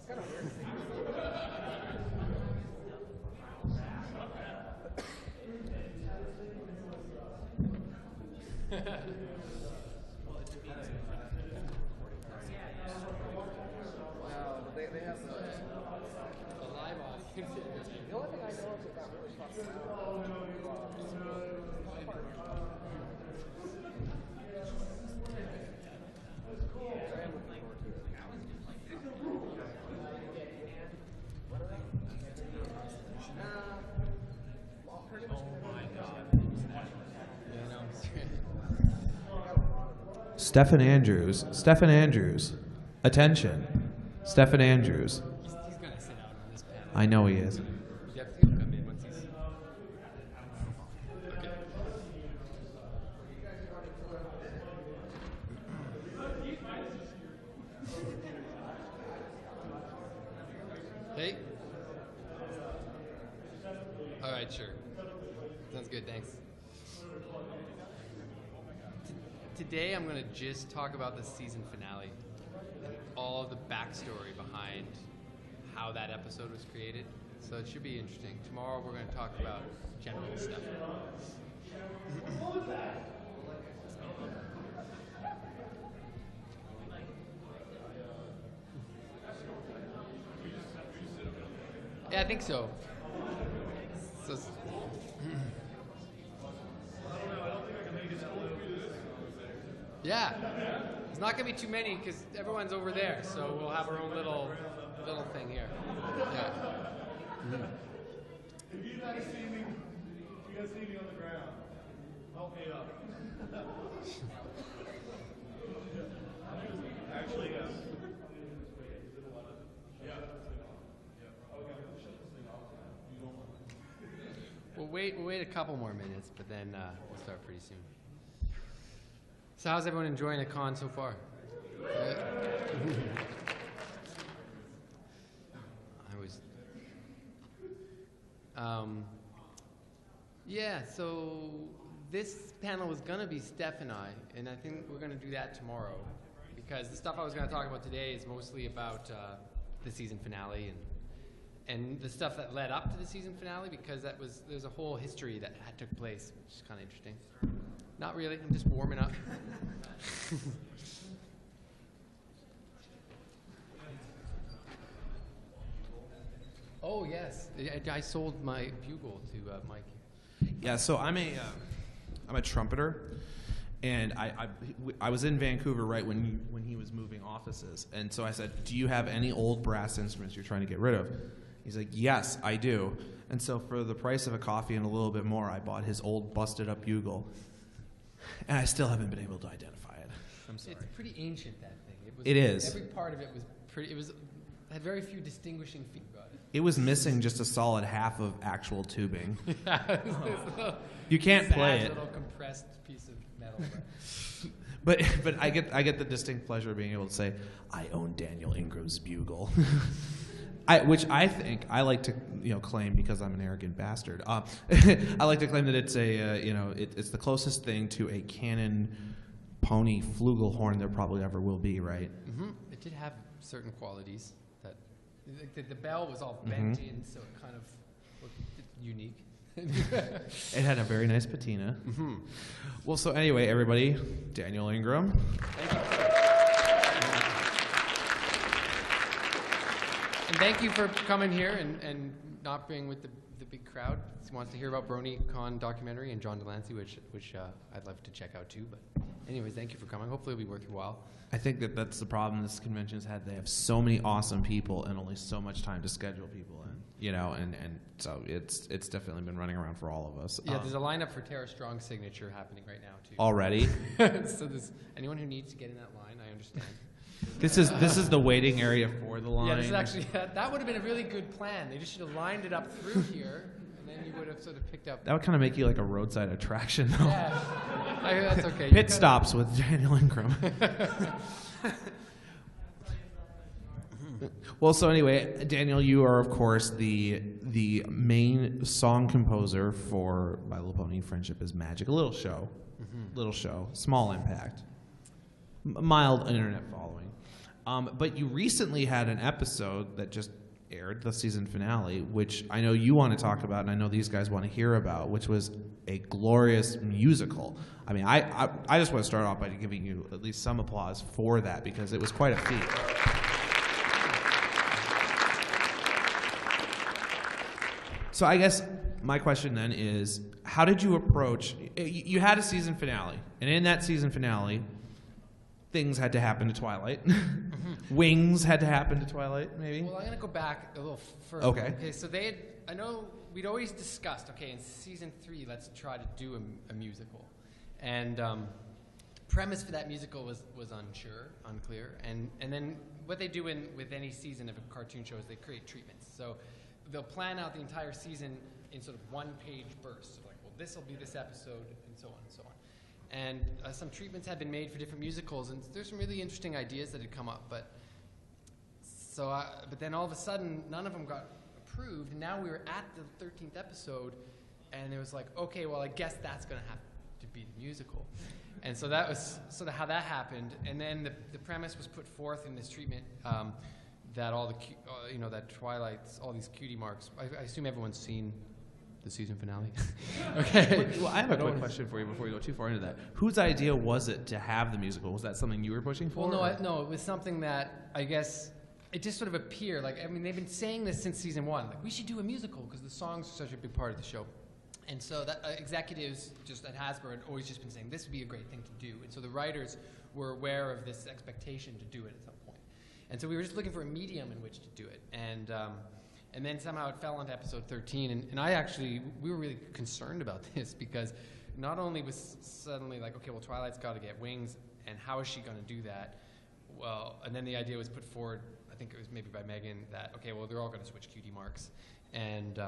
Wow, they have the live audience. The only thing I know is that got really fucking Stephen Andrews. Attention. Stephen Andrews. He's going to sit out on this panel. I know he is. He'll come in once he's... Okay. Hey. All right, sure. Sounds good, thanks. Today I'm going to just talk about the season finale and all of the backstory behind how that episode was created. So it should be interesting. Tomorrow we're going to talk about general stuff. Yeah, I think so. Yeah, there's not gonna be too many because everyone's over there, so we'll have our own little thing here. Yeah. If you guys see me on the ground, help me up. Actually, yeah. We'll wait a couple more minutes, but then we'll start pretty soon. So how's everyone enjoying the con so far? Yeah, so this panel was going to be Steph and I think we're going to do that tomorrow because the stuff I was going to talk about today is mostly about the season finale and the stuff that led up to the season finale because there's a whole history that took place, which is kind of interesting. Not really, I'm just warming up. Oh yes, I sold my bugle to Mike. Yeah, so I'm a trumpeter, and I was in Vancouver right when he was moving offices, and so I said, "Do you have any old brass instruments you're trying to get rid of?" He's like, "Yes, I do." And so for the price of a coffee and a little bit more, I bought his old busted up bugle, and I still haven't been able to identify it. I'm sorry. It's pretty ancient, that thing. It is. Every part of it was pretty. Had very few distinguishing features about it. It was missing just a solid half of actual tubing. You can't play it. Little compressed piece of metal. But I get the distinct pleasure of being able to say I own Daniel Ingram's bugle, which I think I like to claim because I'm an arrogant bastard. I like to claim that it's it's the closest thing to a canon pony flugelhorn there probably ever will be, right? Mm-hmm. It did have certain qualities. The bell was all bent in, so it kind of looked unique. It had a very nice patina. Mm-hmm. Well, so anyway, everybody, Daniel Ingram. Thank you. And thank you for coming here and not being with the big crowd. He wants to hear about BronyCon documentary and John Delancey, which I'd love to check out too. But anyways, thank you for coming. Hopefully it'll be worth your while. I think that's the problem this convention's had. They have so many awesome people and only so much time to schedule people in, and so it's definitely been running around for all of us. Yeah, there's a lineup for Tara Strong's signature happening right now too. Already? So there's anyone who needs to get in that line, I understand. This is the waiting area for the line. Yeah, this is actually that would have been a really good plan. They just should have lined it up through here, and then you would have sort of picked up. That would kind of make you like a roadside attraction, though. Yeah, that's okay. Pit stops with Daniel Ingram. Well, so anyway, Daniel, you are of course the main song composer for My Little Pony: Friendship is Magic, a little show, small impact, mild internet following. But you recently had an episode that just aired, the season finale, which I know you want to talk about, and I know these guys want to hear about, which was a glorious musical. I mean, I just want to start off by giving you at least some applause for that, because it was quite a feat. So I guess my question then is, how did you approach, you had a season finale, and in that season finale, things had to happen to Twilight. Wings had to happen to Twilight, maybe? Well, I'm going to go back a little further. Okay. So I know we'd always discussed, okay, in season 3, let's try to do a musical. And the premise for that musical was unclear. And then what they do with any season of a cartoon show is they create treatments. So they'll plan out the entire season in sort of one-page bursts. So like, well, this will be this episode, and so on and so on. And some treatments had been made for different musicals, and there's some really interesting ideas that had come up. But then all of a sudden, none of them got approved. And now we were at the 13th episode, and it was like, okay, well, I guess that's going to have to be the musical. And so that was sort of how that happened. And then the premise was put forth in this treatment that all the that Twilight's, all these cutie marks. I assume everyone's seen the season finale. Okay. Well, I have a quick question for you before we go too far into that. Whose idea was it to have the musical? Was that something you were pushing for? Well, no, it was something that I guess it just sort of appeared. Like, I mean, they've been saying this since season 1. Like, we should do a musical because the songs are such a big part of the show. And so that executives just at Hasbro had always just been saying this would be a great thing to do. And so the writers were aware of this expectation to do it at some point. And so we were just looking for a medium in which to do it. And then somehow it fell onto episode 13. And we were really concerned about this because not only was suddenly like, okay, well, Twilight's got to get wings, and how is she going to do that? Well, and then the idea was put forward, I think it was maybe by Megan, that, okay, well, they're all going to switch cutie marks. And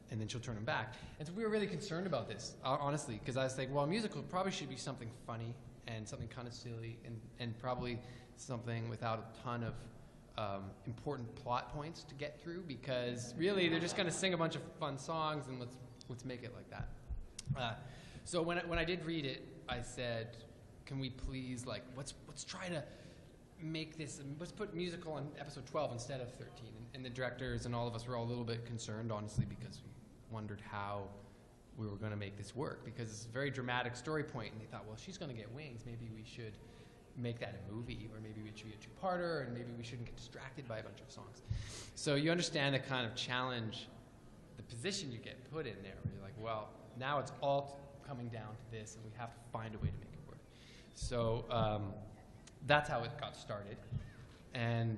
then she'll turn them back. And so we were really concerned about this, honestly, because I was like, well, a musical probably should be something funny and something kind of silly and probably something without a ton of important plot points to get through, because really they're just going to sing a bunch of fun songs, and let's make it like that. So when I did read it, I said, can we please, like, let's try to make this, let's put musical on episode 12 instead of 13. And the directors and all of us were all a little bit concerned, honestly, because we wondered how we were going to make this work, because it's a very dramatic story point, and they thought, well, she's going to get wings, maybe we should make that a movie, or maybe it should be a two-parter, and maybe we shouldn't get distracted by a bunch of songs. So you understand the kind of challenge, the position you get put in there, where you're like, well, now it's all coming down to this, and we have to find a way to make it work. So that's how it got started. And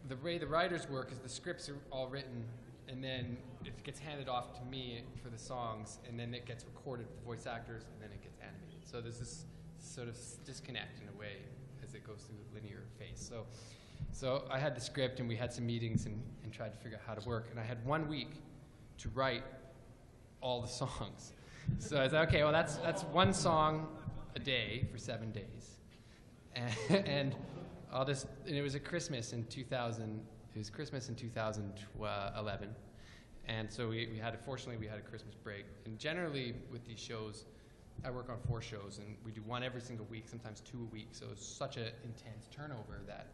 the way the writers work is the scripts are all written, and then it gets handed off to me for the songs, and then it gets recorded with the voice actors, and then it gets animated. So there's this sort of disconnect in a way as it goes through the linear phase. So I had the script, and we had some meetings and tried to figure out how to work. And I had 1 week to write all the songs. So I said, okay, well, that's one song a day for 7 days. And it was at Christmas in 2000. It was Christmas in 2011. And so fortunately, we had a Christmas break. And generally, with these shows, I work on 4 shows, and we do one every single week, sometimes 2 a week. So it's such an intense turnover that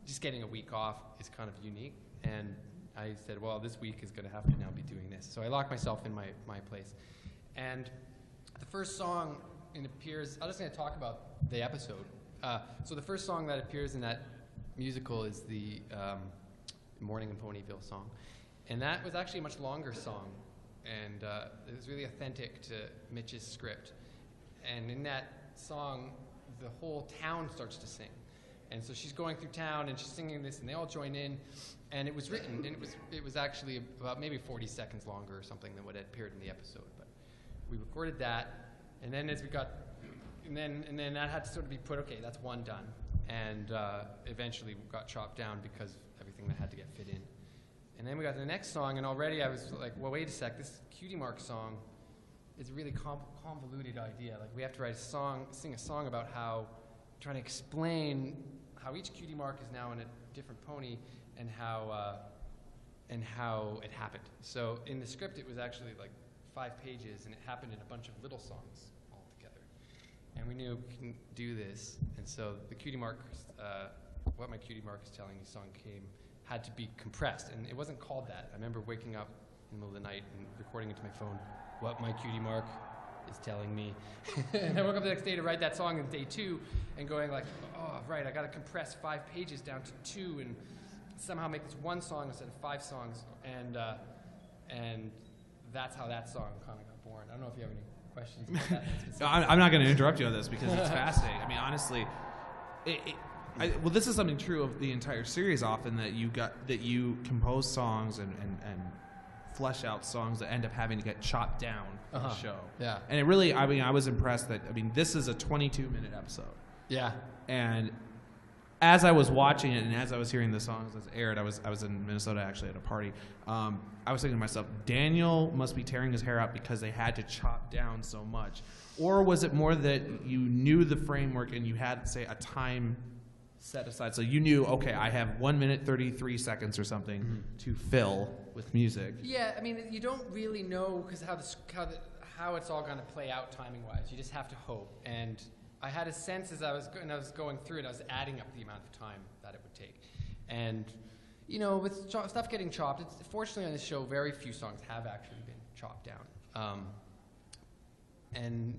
just getting a week off is kind of unique. And I said, well, this week is going to have to now be doing this. So I locked myself in my place. And the first song appears, I'm just going to talk about the episode. So the first song that appears in that musical is the Morning in Ponyville song. And that was actually a much longer song. And it was really authentic to Mitch's script. And in that song, the whole town starts to sing. And so she's going through town, and she's singing this, and they all join in. And it was written, and it was actually about maybe 40 seconds longer or something than what had appeared in the episode. But we recorded that, and then and then that had to sort of be put, okay, that's one done. And eventually got chopped down because of everything that had to get fit in. And then we got to the next song, and already I was like, well, wait a sec, this Cutie Mark song is a really convoluted idea. Like, we have to sing a song about trying to explain how each Cutie Mark is now in a different pony, and how it happened. So in the script, it was actually like 5 pages, and it happened in a bunch of little songs all together. And we knew we couldn't do this, and so the Cutie Mark What My Cutie Mark Is Telling Me song had to be compressed, and it wasn't called that. I remember waking up in the middle of the night and recording into my phone, What My Cutie Mark Is Telling Me. And I woke up the next day to write that song on day 2 and going like, oh, right, I got to compress 5 pages down to 2 and somehow make this one song instead of 5 songs. And that's how that song kind of got born. I don't know if you have any questions about that. No, I'm not going to interrupt you on this because it's fascinating. I mean, honestly, well, this is something true of the entire series often, that you compose songs and flesh out songs that end up having to get chopped down for the show. Yeah. And it really, I mean, I was impressed that, I mean, this is a 22-minute episode. Yeah. And as I was watching it and as I was hearing the songs as aired, I was in Minnesota actually at a party. I was thinking to myself, Daniel must be tearing his hair out because they had to chop down so much. Or was it more that you knew the framework and you had, say, a time set aside? So you knew, okay, I have 1 minute, 33 seconds or something to fill with music. Yeah, I mean, you don't really know because how it's all going to play out timing-wise. You just have to hope. And I had a sense as I was going through it, I was adding up the amount of time that it would take. And, you know, with stuff getting chopped, fortunately on this show, very few songs have actually been chopped down. And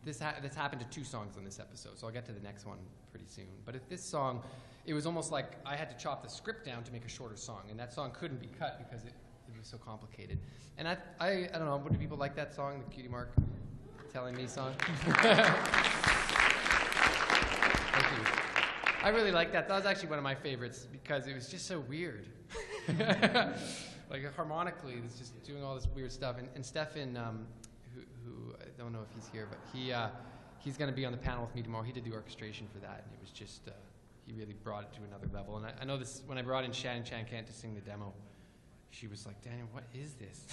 this happened to 2 songs on this episode, so I'll get to the next one pretty soon. But at this song, it was almost like I had to chop the script down to make a shorter song, and that song couldn't be cut because it was so complicated. And I don't know, do people like that song, the Cutie Mark Telling Me song? Thank you. I really like that. That was actually one of my favorites because it was just so weird. Like harmonically, it's just doing all this weird stuff. And Stefan, who I don't know if he's here, but he's going to be on the panel with me tomorrow. He did the orchestration for that, and it was just he really brought it to another level. And I know this when I brought in Shannon Chan-Kent to sing the demo. She was like, Daniel, what is this?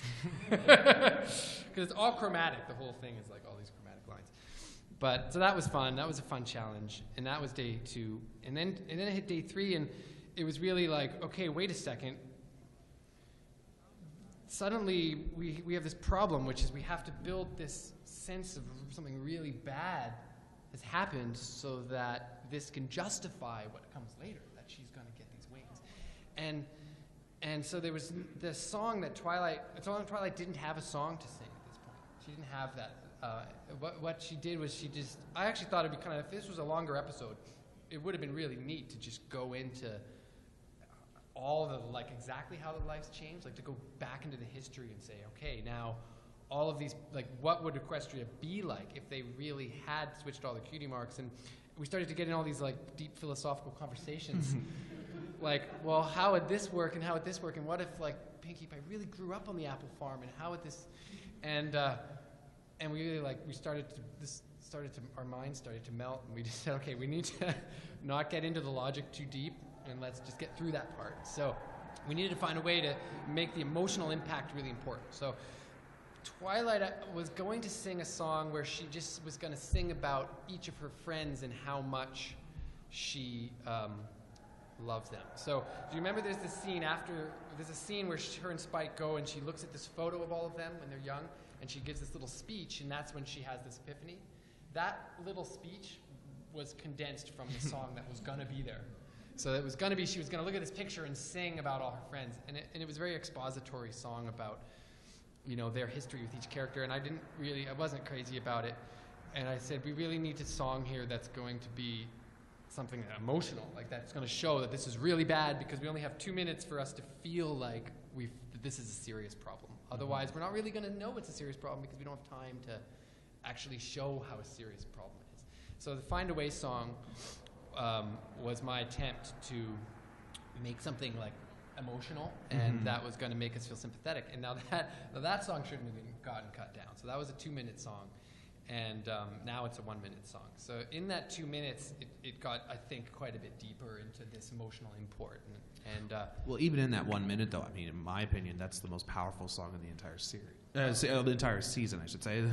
Because it's all chromatic. The whole thing is like all these chromatic lines. But so that was fun. That was a fun challenge. And that was day 2. And then it hit day 3, and it was really like, okay, wait a second. Suddenly we have this problem, which is we have to build this sense of something really bad has happened so that this can justify what comes later, that she's going to get these wings. And so there was the song that Twilight didn't have a song to sing at this point. She didn't have that. What she did was I actually thought it'd be kind of, if this was a longer episode, it would have been really neat to just go into all the, like exactly how the lives changed, like to go back into the history and say, okay, now all of these, like what would Equestria be like if they really had switched all the cutie marks? And we started to get in all these like deep philosophical conversations. Like, well, how would this work and how would this work? And what if like Pinkie Pie really grew up on the apple farm and how would this, and we really like, our minds started to melt and we just said, okay, we need to not get into the logic too deep and let's just get through that part. So we needed to find a way to make the emotional impact really important. So Twilight was going to sing a song where she just was going to sing about each of her friends and how much she loves them. So do you remember there's a scene where her and Spike go and she looks at this photo of all of them when they're young and she gives this little speech and that's when she has this epiphany. That little speech was condensed from the song that was going to be there. So it was going to be, she was going to look at this picture and sing about all her friends. And it was a very expository song about, you know, their history with each character. And I wasn't crazy about it. And I said, we really need a song here that's going to be something emotional, like that's going to show that this is really bad because we only have 2 minutes for us to feel like that this is a serious problem. Otherwise, we're not really going to know it's a serious problem because we don't have time to actually show how a serious problem it is. So the Find a Way song was my attempt to make something like emotional, and that was going to make us feel sympathetic. And now that song shouldn't have gotten cut down. So that was a 2-minute song, and now it's a 1-minute song. So in that 2 minutes, it got, I think, quite a bit deeper into this emotional import. Well, even in that 1 minute, though, I mean, in my opinion, that's the most powerful song in the entire series. The entire season, I should say.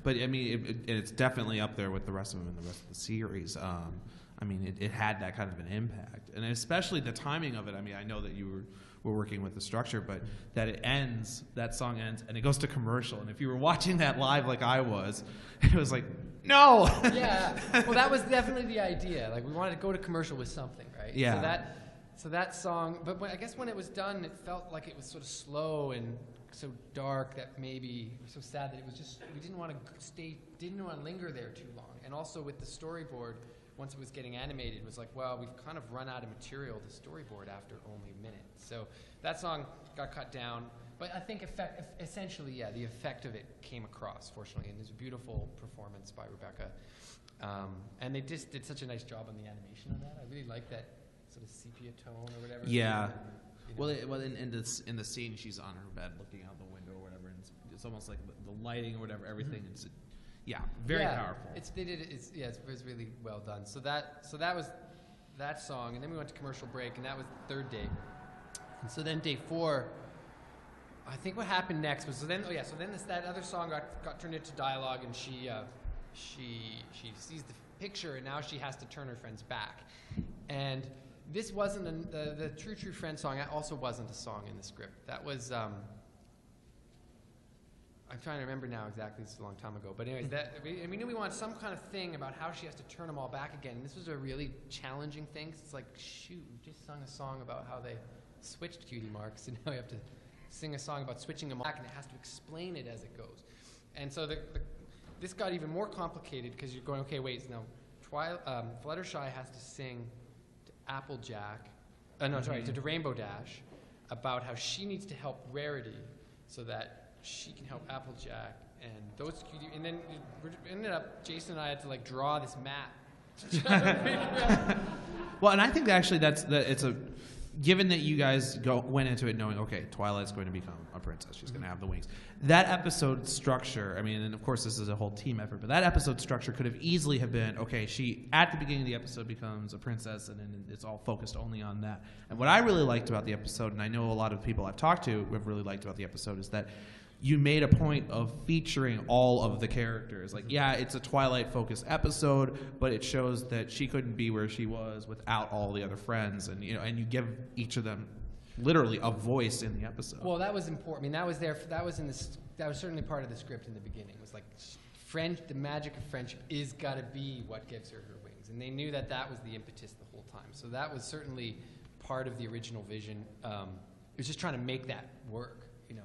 But, I mean, it's definitely up there with the rest of them in the rest of the series. I mean, it had that kind of an impact. And especially the timing of it. I mean, I know that you were working with the structure, but that song ends, and it goes to commercial. And if you were watching that live like I was, it was like, no! Yeah. Well, that was definitely the idea. Like, we wanted to go to commercial with something, right? Yeah. So that song, but I guess when it was done, it felt like it was sort of slow and so dark that maybe so sad that it was just we didn't want to linger there too long. And also with the storyboard, once it was getting animated, it was like, well, we've kind of run out of material to storyboard after only a minute. So that song got cut down. But I think essentially, yeah, the effect of it came across, fortunately, and there's a beautiful performance by Rebecca. And they just did such a nice job on the animation on that. I really like that sort of sepia tone or whatever. Yeah. You know. Well, in the scene, she's on her bed looking out the window or whatever, and it's almost like the lighting or whatever, everything. It's very powerful. It was really well done. So that was that song, and then we went to commercial break, and that was the third day. And so then day 4. I think what happened next was that other song got turned into dialogue, and she sees the picture, and now she has to turn her friend's back. And this wasn't the True Friend song. Also wasn't a song in the script. That was I'm trying to remember now exactly. It's a long time ago. But anyways, we knew we wanted some kind of thing about how she has to turn them all back again. And this was a really challenging thing. 'Cause it's like, shoot, we just sung a song about how they switched cutie marks, and now we have to sing a song about switching them back, and it has to explain it as it goes. And so this got even more complicated because you're going, okay, wait, now Fluttershy has to sing to Applejack, to Rainbow Dash about how she needs to help Rarity so that she can help Applejack, and those cutie, and then it ended up Jason and I had to like draw this map. Well, and I think actually it's a. Given that you guys went into it knowing, okay, Twilight's going to become a princess, she's going to have the wings. That episode structure, I mean, and of course this is a whole team effort, but that episode structure could have easily have been, okay, she at the beginning of the episode becomes a princess, and then it's all focused only on that. And what I really liked about the episode, and I know a lot of people I've talked to have really liked about the episode, is that you made a point of featuring all of the characters. Like, yeah, it's a Twilight-focused episode, but it shows that she couldn't be where she was without all the other friends, and and you give each of them literally a voice in the episode. Well, that was important. I mean, that was there. That was certainly part of the script in the beginning. It was like, the magic of friendship is got to be what gives her her wings, and they knew that was the impetus the whole time. So that was certainly part of the original vision. It was just trying to make that work.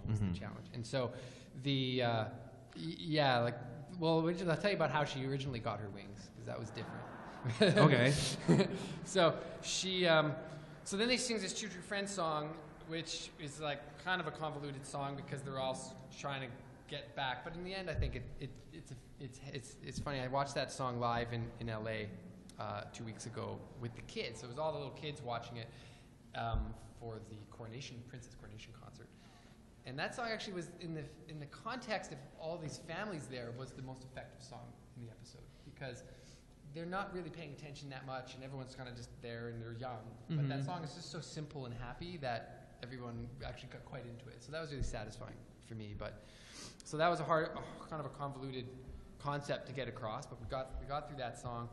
Was the challenge. And so I'll tell you about how she originally got her wings, because that was different. Okay. So she, so then they sing this True Friend song, which is like kind of a convoluted song because they're all trying to get back. But in the end, I think it's funny. I watched that song live in LA 2 weeks ago with the kids. So it was all the little kids watching it for the Princess Coronation concert. And that song actually was in the context of all these families there was the most effective song in the episode, because they're not really paying attention that much, and everyone's kind of just there and they're young. But that song is just so simple and happy that everyone actually got quite into it. So that was really satisfying for me. But so that was kind of a convoluted concept to get across, but we got through that song.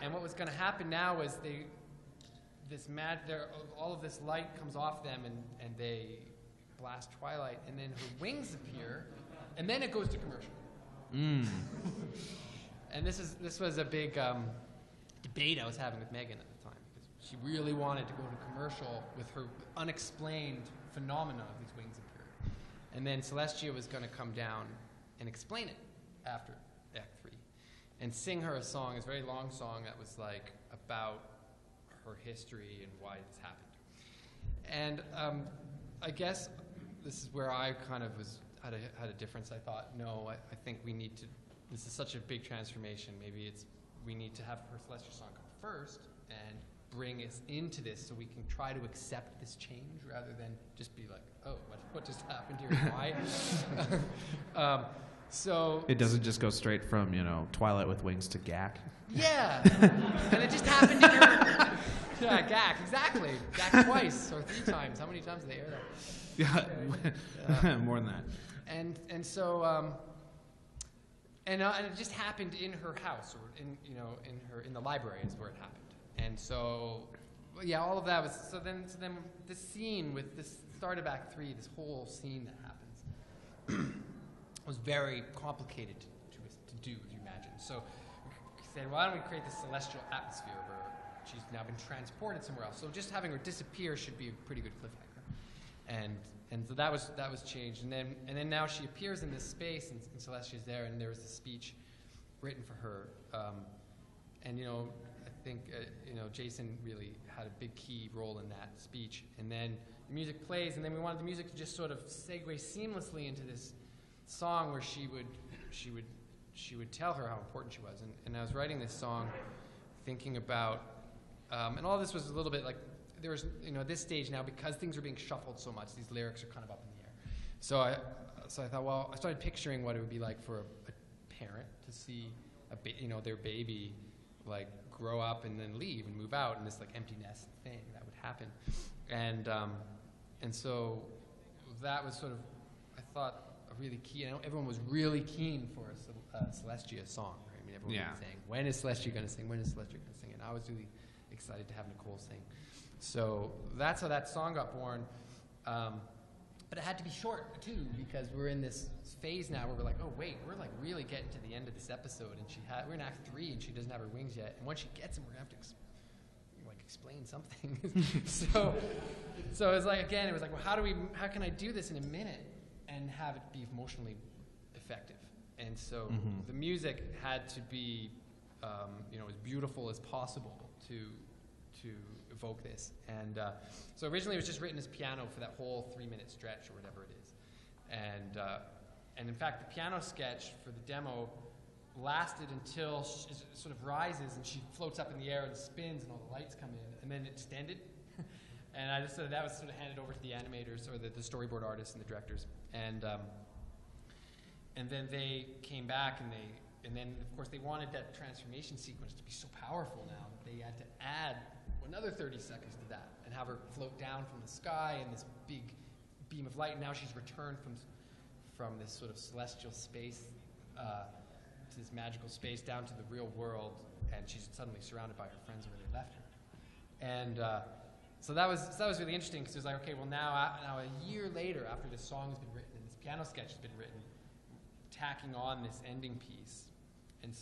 And what was going to happen now was all of this light comes off them, and they blast Twilight, and then her wings appear, and then it goes to commercial. And this was a big debate I was having with Megan at the time, because she really wanted to go to commercial with her unexplained phenomena of these wings appearing. And then Celestia was going to come down and explain it after Act 3 and sing her a song, this very long song that was like about her history and why this happened. And I guess this is where I kind of had a difference. I thought, no, I think we need to. This is such a big transformation. Maybe we need to have her Celestia song come first and bring us into this, so we can try to accept this change rather than just be like, oh, what just happened here? Why? So it doesn't just go straight from Twilight with wings to Gak. Yeah, and it just happened to her. Yeah, Gak, exactly. Gak twice or 3 times. How many times did they air that? Yeah, more than that. And so and it just happened in her house, or in the library is where it happened. And so yeah, all of that was so then this scene with this start of Act 3, this whole scene that happens was very complicated to do, if you imagine. So we said, why don't we create this celestial atmosphere where she's now been transported somewhere else. So just having her disappear should be a pretty good cliffhanger. And so that was changed. And then now she appears in this space, and Celestia's there, and there was a speech written for her. And I think Jason really had a big key role in that speech. And then the music plays, and then we wanted the music to just sort of segue seamlessly into this song where she would tell her how important she was. And I was writing this song thinking about, and all this was a little bit like, there was, at this stage now, because things are being shuffled so much, these lyrics are kind of up in the air. So I thought, well, I started picturing what it would be like for a parent to see their baby like grow up and then leave and move out, and this like empty nest thing that would happen. And so that was sort of, I thought, a really key. Everyone was really keen for a Celestia song, right? I mean, everyone was saying, when is Celestia going to sing? When is Celestia going to sing? And I was really excited to have Nicole sing. So that's how that song got born. But it had to be short, too, because we're in this phase now where we're like, oh, wait, we're like really getting to the end of this episode, and we're in Act 3, and she doesn't have her wings yet. And once she gets them, we're going to have to explain something. So it's like, again, it was like, well, how can I do this in a minute and have it be emotionally effective? And so the music had to be, as beautiful as possible to evoke this. And so originally it was just written as piano for that whole 3-minute stretch or whatever it is. And in fact, the piano sketch for the demo lasted until she sort of rises and she floats up in the air and spins and all the lights come in, and then it extended. And I just said that was sort of handed over to the animators or the storyboard artists and the directors. And then they came back and then of course they wanted that transformation sequence to be so powerful now that they had to add another 30 seconds to that and have her float down from the sky in this big beam of light. And now she's returned from this sort of celestial space to this magical space down to the real world, and she's suddenly surrounded by her friends where they left her. And so that was really interesting, because it was like, okay, well now a year later, after this song has been written and this piano sketch has been written, tacking on this ending piece, and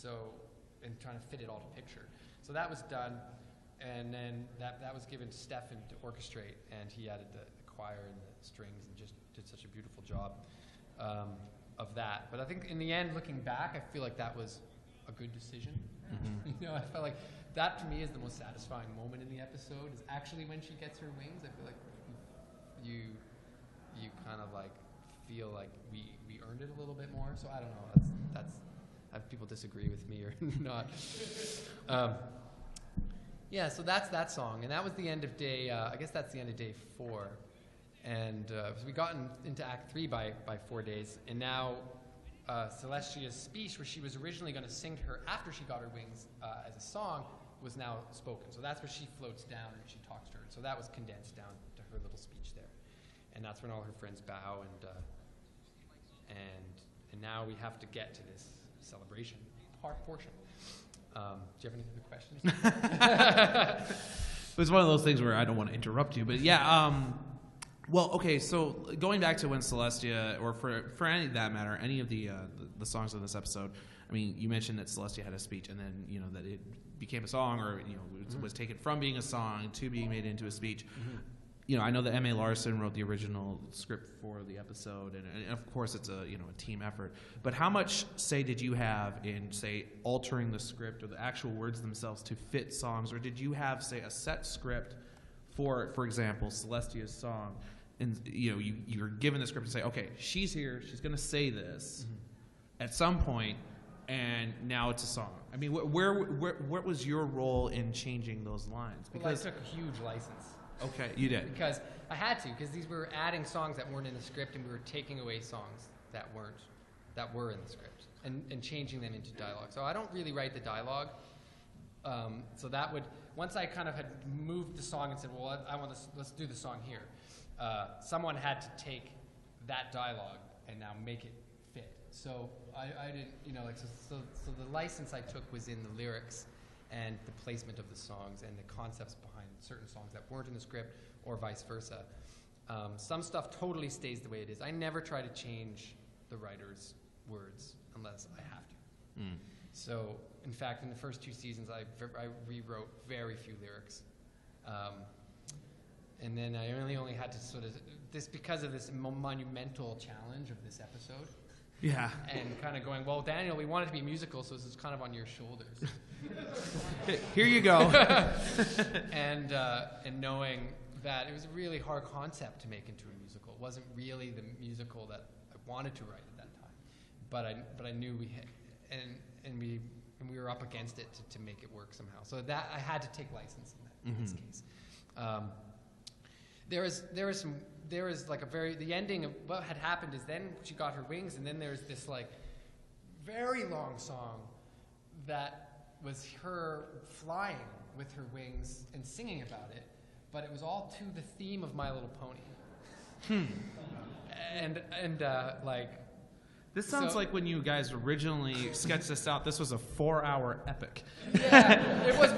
trying to fit it all to picture. So that was done, and then that was given to Stefan to orchestrate, and he added the choir and the strings and just did such a beautiful job of that. But I think in the end, looking back, I feel like that was a good decision. I felt like that to me is the most satisfying moment in the episode, is actually when she gets her wings. I feel like you kind of like feel like we earned it a little bit more. So I don't know. That's if people disagree with me or not. Yeah, so that's that song, and that was the end of day. I guess that's the end of day 4. And so we got into Act 3 by 4 days, and now Celestia's speech, where she was originally going to sing to her after she got her wings as a song, was now spoken. So that's where she floats down and she talks to her. So that was condensed down to her little speech there, and that's when all her friends bow, and now we have to get to this celebration portion. Do you have any other questions? It was one of those things where I don't want to interrupt you, but yeah. Well, okay, so going back to when Celestia, or for any of that matter, any of the songs in this episode, I mean, you mentioned that Celestia had a speech, and then that it became a song, or it was taken from being a song to being made into a speech. I know that M.A. Larson wrote the original script for the episode, and of course it's a team effort. But how much say did you have in, say, altering the script or the actual words themselves to fit songs, or did you have, say, a set script for example, Celestia's song? And you were given the script to say, okay, she's here, she's going to say this at some point, and now it's a song. I mean, what was your role in changing those lines? Because I took a huge license. Okay, you did. Because I had to, because we were adding songs that weren't in the script, and we were taking away songs that were in the script, and changing them into dialogue. So I don't really write the dialogue. So that would, once I kind of had moved the song and said, well, let's do the song here. Someone had to take that dialogue and now make it fit. So I didn't, so the license I took was in the lyrics and the placement of the songs and the concepts behind certain songs that weren't in the script, or vice versa. Some stuff totally stays the way it is. I never try to change the writer's words unless I have to. So, in fact, in the first 2 seasons, I rewrote very few lyrics. And then I only had to sort of, because of this monumental challenge of this episode. Yeah. And kind of going, well, Daniel, we want it to be musical, so this is kind of on your shoulders. Here you go. And knowing that it was a really hard concept to make into a musical. It wasn't really the musical that I wanted to write at that time. But I knew we had, and we were up against it to make it work somehow. So that I had to take license in this case. There is like the ending of what had happened is then she got her wings, and then there's this like very long song that was her flying with her wings and singing about it, but it was all to the theme of My Little Pony. And like, this sounds like when you guys originally sketched this out. This was a 4-hour epic. Yeah, it was.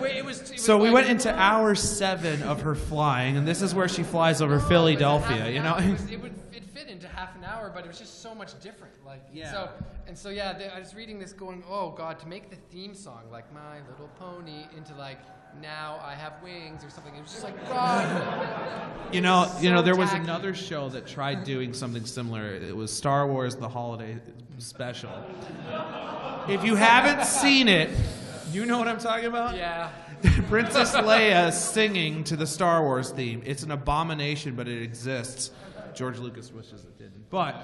So we went into hour 7 of her flying, and this is where she flies over Philadelphia. You know, it fit into half an hour, but it was just so much different. Like, yeah. I was reading this, going, oh God, to make the theme song like My Little Pony into like Now I Have Wings or something. It was just like, God. You know, there was another show that tried doing something similar. It was Star Wars: The Holiday Special. If you haven't seen it, you know what I'm talking about? Yeah. Princess Leia singing to the Star Wars theme. It's an abomination, but it exists. George Lucas wishes it didn't. But,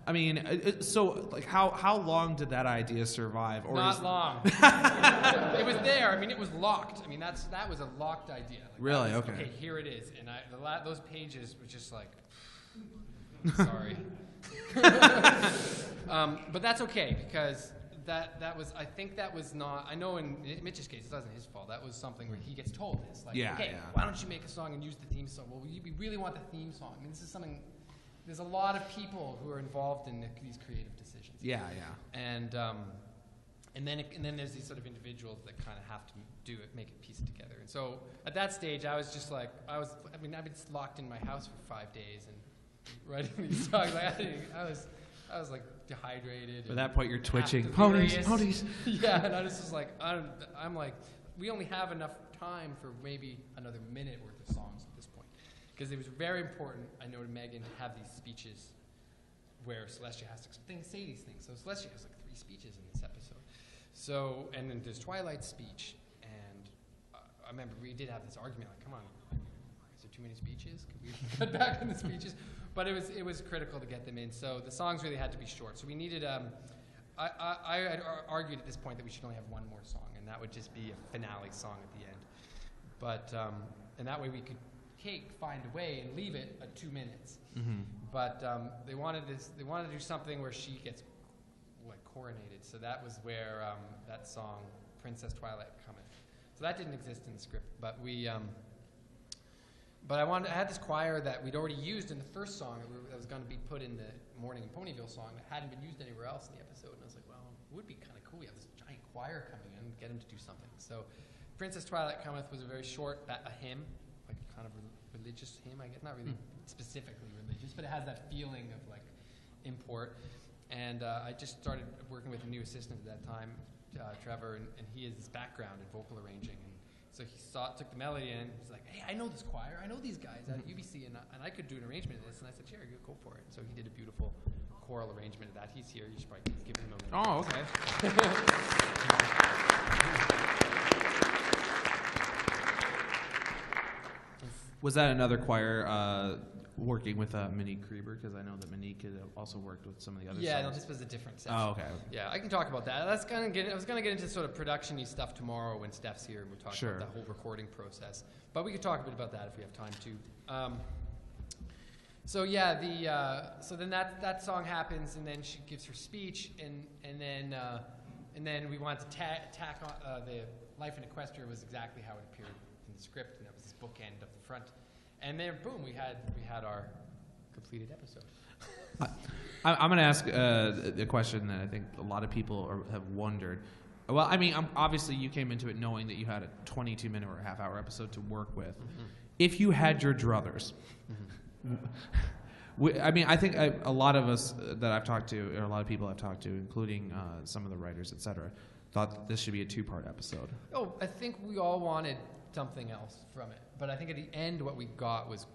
I mean, so like, how long did that idea survive? Or Not long. It was there. I mean, it was locked. I mean, that was a locked idea. Like, really? Was, okay. Here it is. And those pages were just like, sorry. But that's okay, because that was, I think that was not, I know in Mitch's case, it wasn't his fault. That was something where he gets told this. Like, why don't you make a song and use the theme song? Well, we really want the theme song. I mean, this is something, there's a lot of people who are involved in these creative decisions. Yeah, yeah. And then there's these sort of individuals that kind of have to do it, make it, piece it together. And so at that stage, I was just like, I've been locked in my house for 5 days and writing these songs. Like, I was like dehydrated. At that point, you're twitching. Delirious. Ponies. Yeah, and I was just like, I'm like, we only have enough time for maybe another minute worth of songs at this point, because it was very important, I know, to Megan to have these speeches where Celestia has to say these things. So Celestia has like 3 speeches in this episode. So, and then there's Twilight Speech, and I remember we did have this argument, like, come on, is there too many speeches? Could we cut back on the speeches? But it was critical to get them in. So the songs really had to be short. So we needed, I had argued at this point that we should only have one more song, and that would just be a finale song at the end. But, and that way we could find a way and leave it at 2 minutes. Mm-hmm. But they wanted to do something where she gets like coronated. So that was where that song, Princess Twilight Cometh. So that didn't exist in the script, but we, but I had this choir that we'd already used in the first song that was going to be put in the Morning in Ponyville song that hadn't been used anywhere else in the episode. And I was like, well, it would be kind of cool. We have this giant choir coming in, get him to do something. So Princess Twilight Cometh was a very short a hymn, like kind of religious hymn, I guess. Not really specifically religious, but it has that feeling of like import. And I just started working with a new assistant at that time, Trevor, and he has this background in vocal arranging. And so he took the melody in. He's like, hey, I know this choir. I know these guys at UBC, and I could do an arrangement of this. And I said, sure, go for it. So he did a beautiful choral arrangement of that. He's here. You should probably give him a minute. Oh, okay. Was that another choir working with Monique Kreber? Because I know that Monique had also worked with some of the other songs. No, this was a different section. Oh, okay. Yeah, I can talk about that. I was going to get into sort of production-y stuff tomorrow when Steph's here and we'll talk about the whole recording process. But we could talk a bit about that if we have time to. So yeah, so then that song happens, and then she gives her speech, and then we wanted to tack on the Life in Equestria was exactly how it appeared in the script, and that was this bookend up the front. And then, boom, we had our completed episode. I'm going to ask a question that I think a lot of people have wondered. Well, I mean, obviously you came into it knowing that you had a 22-minute or a half-hour episode to work with. Mm-hmm. If you had your druthers, I mean, I think a lot of us that I've talked to, or a lot of people I've talked to, including some of the writers, et cetera, thought that this should be a 2-part episode. Oh, I think we all wanted something else from it, but I think at the end what we got was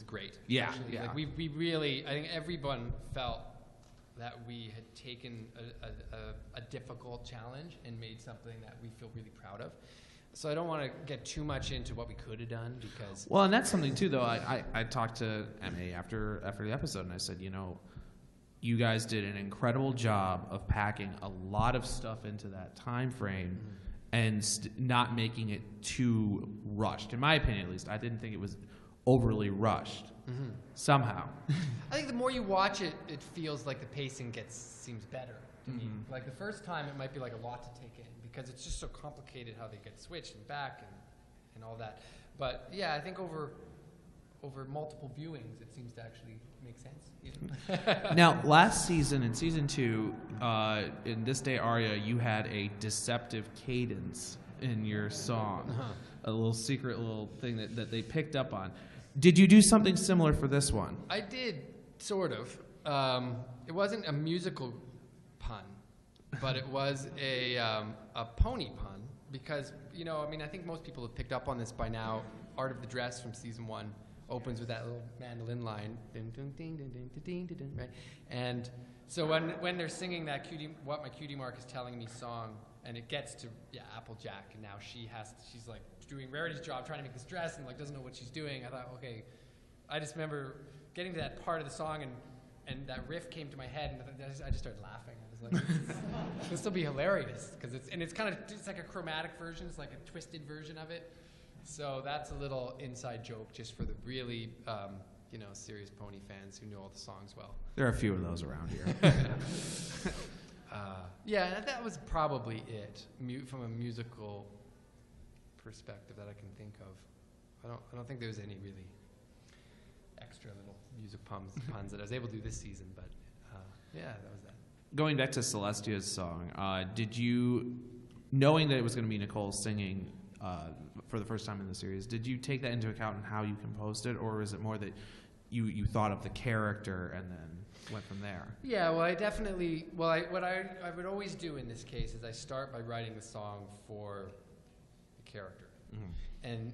great. Yeah, actually. yeah. Like we really, I think everyone felt that we had taken a difficult challenge and made something that we feel really proud of. So I don't want to get too much into what we could have done because... Well, and that's something, too, though. I talked to MA after the episode, and I said, you guys did an incredible job of packing a lot of stuff into that time frame and not making it too rushed. In my opinion, at least, I didn't think it was overly rushed somehow. I think the more you watch it, it feels like the pacing seems better to me. Like the first time, it might be like a lot to take in because it's just so complicated how they get switched and back and all that. But yeah, I think over multiple viewings, it seems to actually make sense. Now, last season, in season 2, in This Day Aria, you had a deceptive cadence in your song, a little secret little thing that they picked up on. Did you do something similar for this one? I did, sort of. It wasn't a musical pun, but it was a pony pun because, I think most people have picked up on this by now. Art of the Dress from season 1 opens with that little mandolin line, right? And so when they're singing that What My Cutie Mark Is Telling Me song, and it gets to Applejack, and now she's like doing Rarity's job, trying to make this dress, and like doesn't know what she's doing. I thought, okay, I just remember getting to that part of the song, and that riff came to my head, and I just started laughing. I was like, this will be hilarious because it's like a chromatic version, it's like a twisted version of it. So that's a little inside joke just for the really, serious pony fans who know all the songs well. There are a few of those around here. Yeah, that was probably it from a musical perspective that I can think of. I don't think there was any really extra little music puns that I was able to do this season, but yeah, that was that. Going back to Celestia's song, did you, knowing that it was going to be Nicole singing for the first time in the series, did you take that into account in how you composed it, or is it more that you thought of the character and then went from there? Yeah, well, what I would always do in this case is I start by writing the song for the character and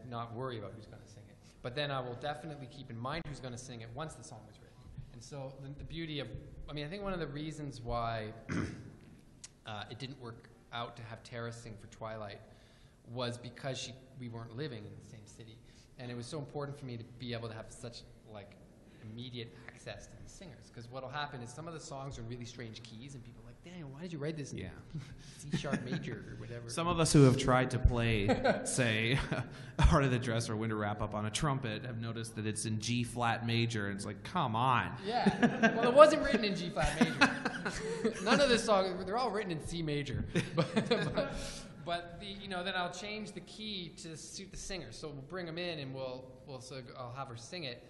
not worry about who's going to sing it. But then I will definitely keep in mind who's going to sing it once the song is written. And so the beauty of, I think one of the reasons why it didn't work out to have Tara sing for Twilight was because we weren't living in the same city. And it was so important for me to be able to have such immediate access to these singers, because what'll happen is some of the songs are in really strange keys, and people are like, Daniel, why did you write this in C-sharp major or whatever? Some of us who have tried to play, say, Art of the Dress or Winter Wrap-Up on a trumpet have noticed that it's in G-flat major, and it's like, come on. Yeah, well, it wasn't written in G-flat major. None of the songs, they're all written in C major. But then I'll change the key to suit the singer. So we'll bring them in, and I'll have her sing it,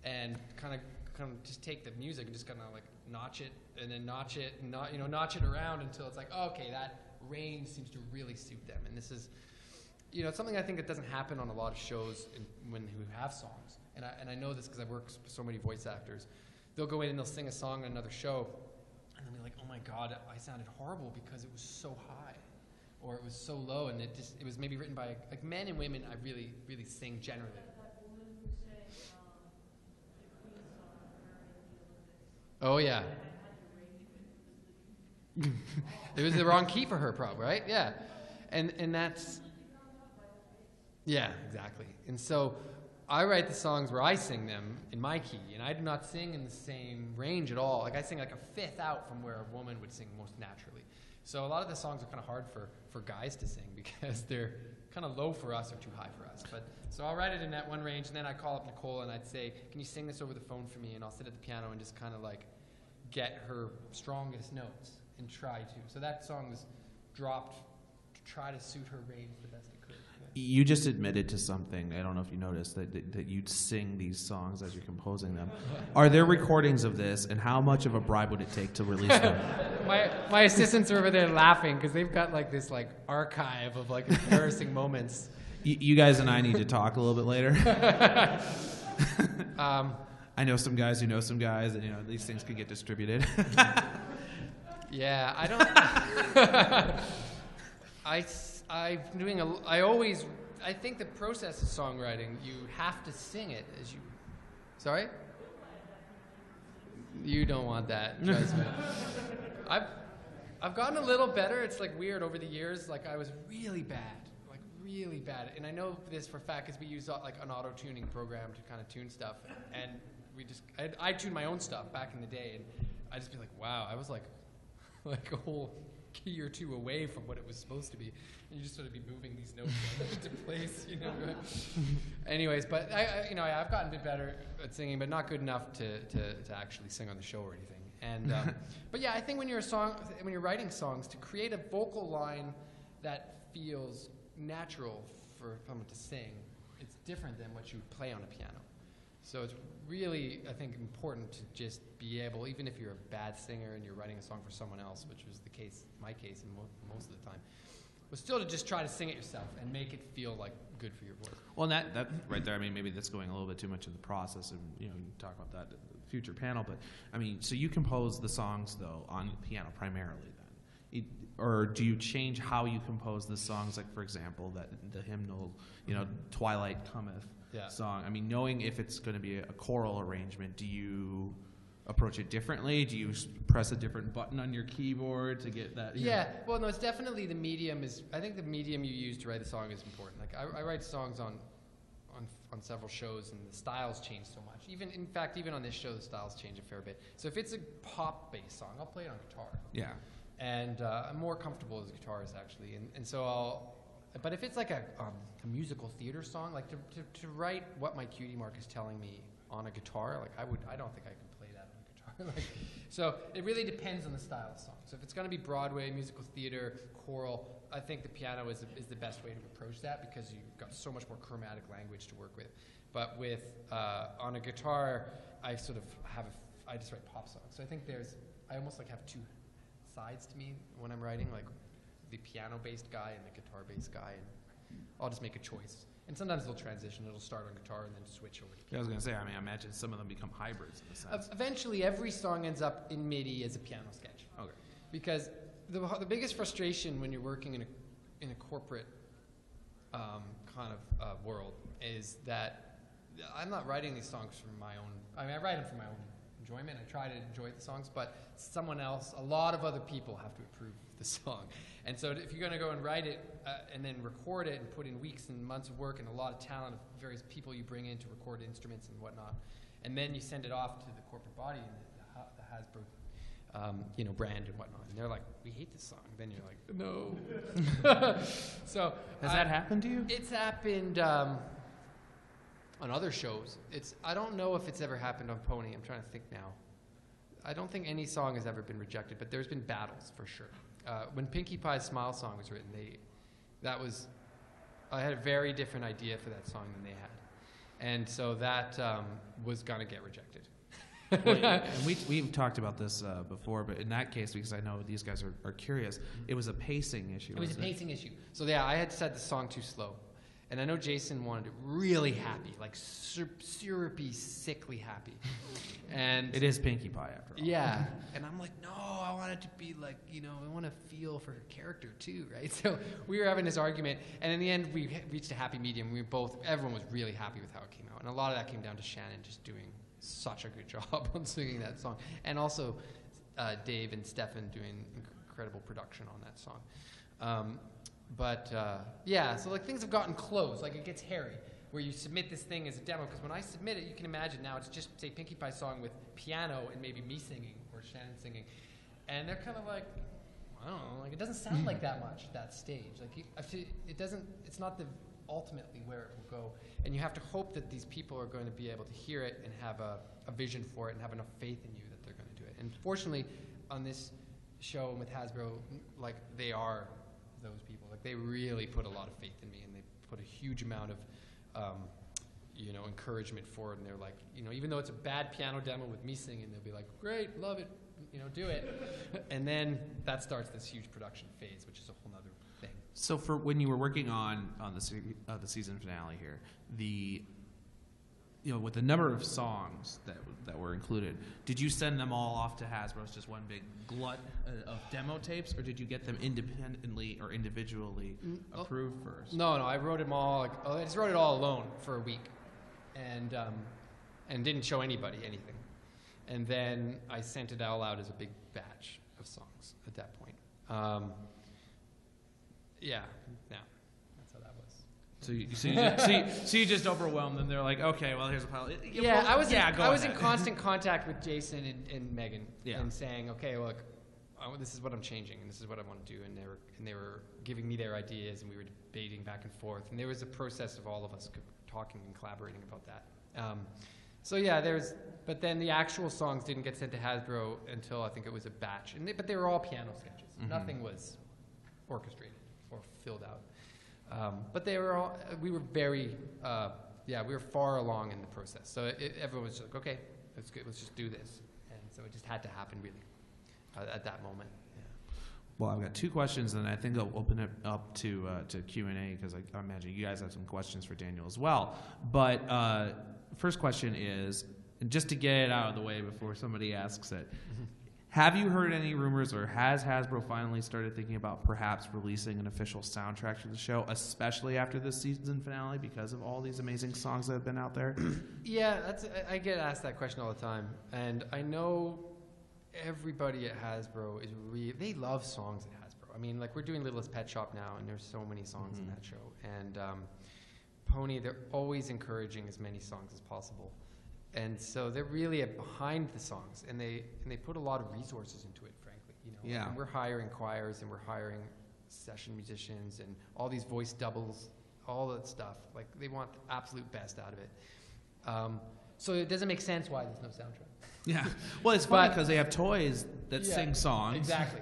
and kind of just take the music and just kind of notch it, and then notch it, and notch it around until it's like, oh, okay, that range seems to really suit them. And this is, it's something I think that doesn't happen on a lot of shows who have songs. And I know this because I've worked with so many voice actors. They'll go in and they'll sing a song on another show, and they'll be like, oh my God, I sounded horrible because it was so high. Or it was so low, and it was maybe written by men and women. I really, really sing generally. Oh yeah. It was the wrong key for her, probably, right? Yeah, and that's exactly. And so I write the songs where I sing them in my key, and I do not sing in the same range at all. I sing a fifth out from where a woman would sing most naturally. So a lot of the songs are kind of hard for guys to sing because they're kind of low for us or too high for us. So I'll write it in that one range, and then I call up Nicole and I'd say, can you sing this over the phone for me? And I'll sit at the piano and just kind of get her strongest notes and try to. So that song was dropped to try to suit her range the best it could. Yeah. You just admitted to something. I don't know if you noticed that you'd sing these songs as you're composing them. Are there recordings of this, and how much of a bribe would it take to release them? My assistants are over there laughing because they've got this archive of embarrassing moments. You guys and I need to talk a little bit later. I know some guys who know some guys, and these things could get distributed. Yeah, I don't. I'm doing I think the process of songwriting, you have to sing it as you. Sorry? You don't want that, trust me. I've gotten a little better. It's like weird over the years. Like I was really bad. And I know this for a fact because we use like an auto-tuning program to kind of tune stuff. And I tuned my own stuff back in the day, and I'd just be like, wow, I was like a whole key or two away from what it was supposed to be. And you just sort of be moving these notes into place, you know. Anyways, but I've gotten a bit better at singing, but not good enough to actually sing on the show or anything. And but yeah, I think when you're writing songs, to create a vocal line that feels natural for someone to sing, it's different than what you play on a piano. So it's really, I think, important to just be able, even if you're a bad singer and you're writing a song for someone else, which was my case, and most of the time, was still to just try to sing it yourself and make it feel like good for your voice. Well, and that right there, I mean, maybe that's going a little bit too much in the process, and you can talk about that in the future panel. But I mean, so you compose the songs though on the piano primarily, then, or do you change how you compose the songs? Like, for example, that the hymnal, "Twilight Cometh" song. I mean, knowing if it's going to be a choral arrangement, do you approach it differently? Do you press a different button on your keyboard to get that? Yeah, well, no, it's definitely the medium I think the medium you use to write a song is important. Like, I write songs on several shows, and the styles change so much. Even on this show, the styles change a fair bit. So if it's a pop-based song, I'll play it on guitar. Yeah. And I'm more comfortable as a guitarist, actually. And so but if it's like a musical theater song, like to write what my cutie mark is telling me on a guitar, like I don't think I can play that on a guitar. So it really depends on the style of the song. So if it's going to be Broadway, musical theater, choral, I think the piano is the best way to approach that because you've got so much more chromatic language to work with. But with on a guitar, I sort of I just write pop songs. So I think I almost like have two sides to me when I'm writing, like the piano-based guy and the guitar-based guy, and I'll just make a choice. And sometimes they'll transition. It'll start on guitar and then switch over to piano. I was going to say, I mean, I imagine some of them become hybrids in a sense. Eventually, every song ends up in MIDI as a piano sketch. Okay. Because the biggest frustration when you're working in a corporate kind of world is that I'm not writing these songs for my own. I mean, I write them for my own enjoyment. I try to enjoy the songs, but someone else, a lot of other people have to approve the song. And so if you're going to go and write it and then record it and put in weeks and months of work and a lot of talent of various people you bring in to record instruments and whatnot, and then you send it off to the corporate body and the Hasbro brand and whatnot, and they're like, we hate this song. Then you're like, no. So has that happened to you? It's happened on other shows. I don't know if it's ever happened on Pony. I'm trying to think now. I don't think any song has ever been rejected, but there's been battles for sure. When Pinkie Pie's Smile song was written, I had a very different idea for that song than they had, and so that was gonna get rejected. And we've talked about this before, but in that case, because I know these guys are curious, it was a pacing issue. It was a pacing issue. So yeah, I had set the song too slow. And I know Jason wanted it really happy, like syrupy, sickly happy. And it is Pinkie Pie after all. Yeah. And I'm like, no, I want it to be like, I want to feel for her character too, right? So we were having this argument, and in the end, we reached a happy medium. Everyone was really happy with how it came out. And a lot of that came down to Shannon just doing such a good job on singing that song. And also Dave and Stefan doing incredible production on that song. So like things have gotten close. Like it gets hairy, where you submit this thing as a demo. Because when I submit it, you can imagine now it's just say Pinkie Pie song with piano and maybe me singing or Shannon singing, and they're kind of like, I don't know, like it doesn't sound like that much at that stage. Like it doesn't. It's not ultimately where it will go. And you have to hope that these people are going to be able to hear it and have a vision for it and have enough faith in you that they're going to do it. And fortunately, on this show with Hasbro, like they are those people. Like they really put a lot of faith in me, and they put a huge amount of encouragement for it. And they're like, even though it's a bad piano demo with me singing, they'll be like, great, love it, do it. And then that starts this huge production phase, which is a whole nother thing. So for when you were working on the season finale here, with the number of songs that were included, did you send them all off to Hasbro as just one big glut of demo tapes, or did you get them independently or individually approved first? No, I wrote them all. I just wrote it all alone for a week, and didn't show anybody anything. And then I sent it all out as a big batch of songs at that point. That's how that was. So you just overwhelmed them. They're like, okay, well, here's a pile. I was in constant contact with Jason and Megan, and saying, okay, look, this is what I'm changing, and this is what I want to do, and they were giving me their ideas, and we were debating back and forth, and there was a process of all of us talking and collaborating about that. But then the actual songs didn't get sent to Hasbro until I think it was a batch, but they were all piano sketches. Mm-hmm. Nothing was orchestrated or filled out. But they were all. We were very. We were far along in the process. So everyone was just like, okay, that's good. Let's just do this. And so it just had to happen really at that moment. Yeah. Well, I've got two questions, and I think I'll open it up to Q&A because I imagine you guys have some questions for Daniel as well. But first question is, and just to get it out of the way before somebody asks it, have you heard any rumors, or has Hasbro finally started thinking about perhaps releasing an official soundtrack to the show, especially after this season finale, because of all these amazing songs that have been out there? Yeah, I get asked that question all the time, and I know everybody at Hasbro they love songs at Hasbro. I mean, like, we're doing Littlest Pet Shop now, and there's so many songs in that show, and Pony, they're always encouraging as many songs as possible. And so they're really behind the songs, and they put a lot of resources into it, frankly. Yeah. And we're hiring choirs, and we're hiring session musicians, and all these voice doubles, all that stuff. Like, they want the absolute best out of it. So it doesn't make sense why there's no soundtrack. Yeah. Well, it's funny because they have toys that sing songs. Exactly.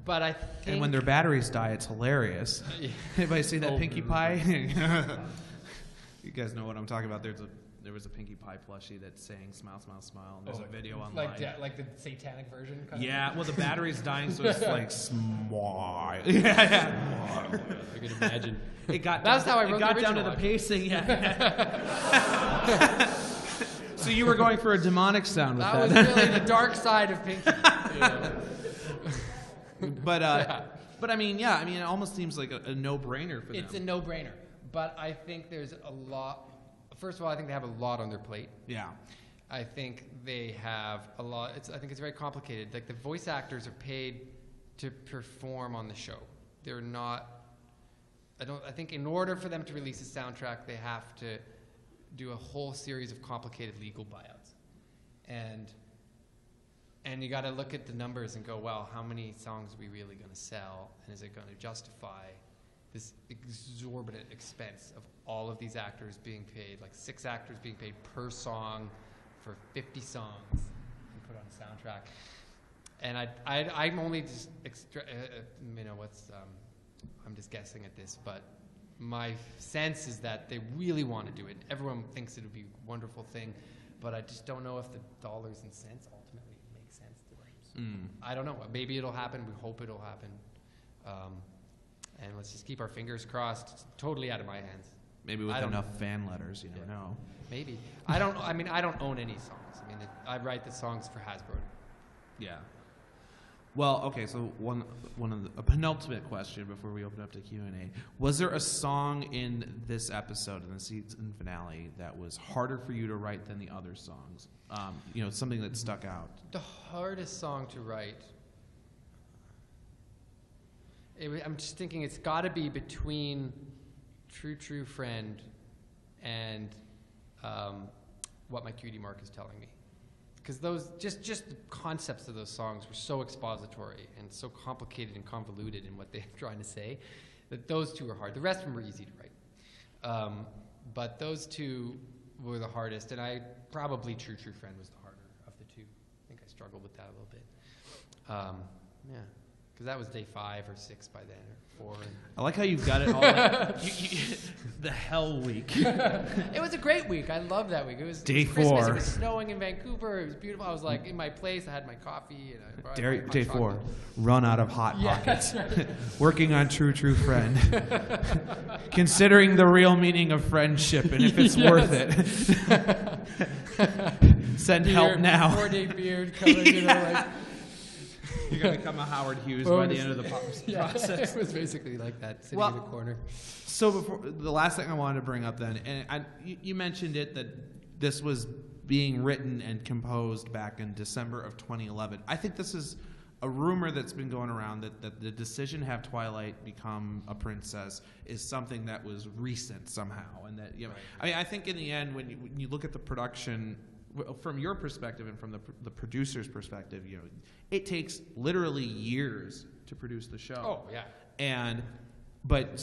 But I think... And when their batteries die, it's hilarious. Anybody see that Pinkie Pie? You guys know what I'm talking about. There was a Pinkie Pie plushie that sang "Smile, Smile, Smile," and there's a video online. Like the satanic version? Well, the battery's dying, so it's like, smile. Yeah. I can imagine. That's how I wrote it. It got down to the pacing, So you were going for a demonic sound with that. That was really the dark side of Pinkie. But I mean, it almost seems like a no-brainer for them. It's a no-brainer. But I think there's a lot. First of all, I think they have a lot on their plate. Yeah. I think they have a lot. I think it's very complicated. Like, the voice actors are paid to perform on the show. They're not. I think in order for them to release a soundtrack, they have to do a whole series of complicated legal buyouts, and you got to look at the numbers and go, well, how many songs are we really going to sell, and is it going to justify this exorbitant expense of all of these actors being paid, like 6 actors being paid per song for 50 songs and put on a soundtrack. And I'm only just I'm just guessing at this, but my sense is that they really want to do it. Everyone thinks it would be a wonderful thing, but I just don't know if the dollars and cents ultimately make sense to them. So I don't know. Maybe it'll happen. We hope it'll happen. And let's just keep our fingers crossed. It's totally out of my hands. Maybe with enough fan letters, you never know. Maybe. I don't own any songs. I mean, I write the songs for Hasbro. Yeah. Well, okay. So a penultimate question before we open up to Q&A: was there a song in this episode, in the season finale, that was harder for you to write than the other songs? Something that stuck out. The hardest song to write. I'm just thinking it's got to be between True Friend and What My Cutie Mark Is Telling Me. Because those, just the concepts of those songs were so expository and so complicated and convoluted in what they're trying to say, that those two are hard. The rest of them were easy to write. But those two were the hardest, and probably True Friend was the harder of the two. I think I struggled with that a little bit. Because that was day 5 or 6 by then, or 4. I like how you've got it all. The hell week. It was a great week. I loved that week. It was day Christmas. 4. It was snowing in Vancouver. It was beautiful. I was like in my place. I had my coffee. And I brought my hot day chocolate. 4. Run out of Hot Pockets. Working on True Friend. Considering the real meaning of friendship and if it's worth it. Send help now. 4-day beard covered, like. You're going to become a Howard Hughes by the end of the process. It was basically like that, sitting in the corner. So before the last thing I wanted to bring up then, and you mentioned it, that this was being written and composed back in December of 2011. I think this is a rumor that's been going around that the decision to have Twilight become a princess is something that was recent somehow, and that I mean, I think in the end when you look at the production from your perspective and from the producer's perspective, it takes literally years to produce the show. Oh yeah. But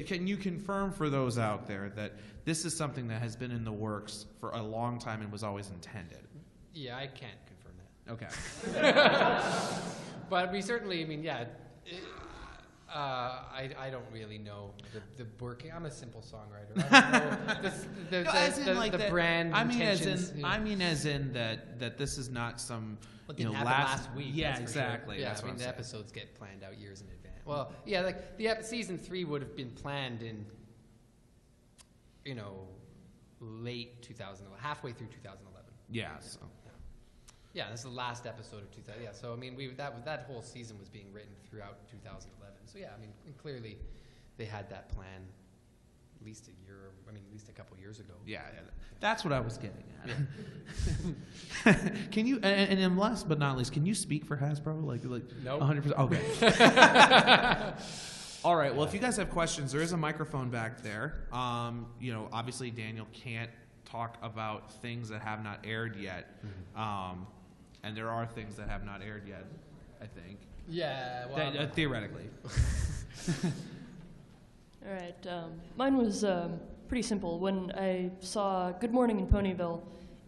can you confirm for those out there that this is something that has been in the works for a long time and was always intended? Yeah, I can't confirm that. Okay. But we certainly, I mean, yeah. I don't really know the working. I'm a simple songwriter. I don't know the brand. I mean, as in that this is not some. It didn't happen last week. Yeah, exactly. Sure. Yeah, that's what I'm the saying. episodes get planned out years in advance. Well, yeah, like season 3 would have been planned in, late 2011, halfway through 2011. Yeah. So. Yeah, this is the last episode of 2000. Yeah, so I mean, that whole season was being written throughout 2011. So yeah, I mean, clearly, they had that plan at least at least a couple years ago. Yeah, that's what I was getting at. Can you? And then last but not least, can you speak for Hasbro? Like nope. 100%. Okay. All right. Well, if you guys have questions, there is a microphone back there. Obviously Daniel can't talk about things that have not aired yet. Mm-hmm. And there are things that have not aired yet, I think. Yeah, well, theoretically. All right. Mine was pretty simple. When I saw Good Morning in Ponyville,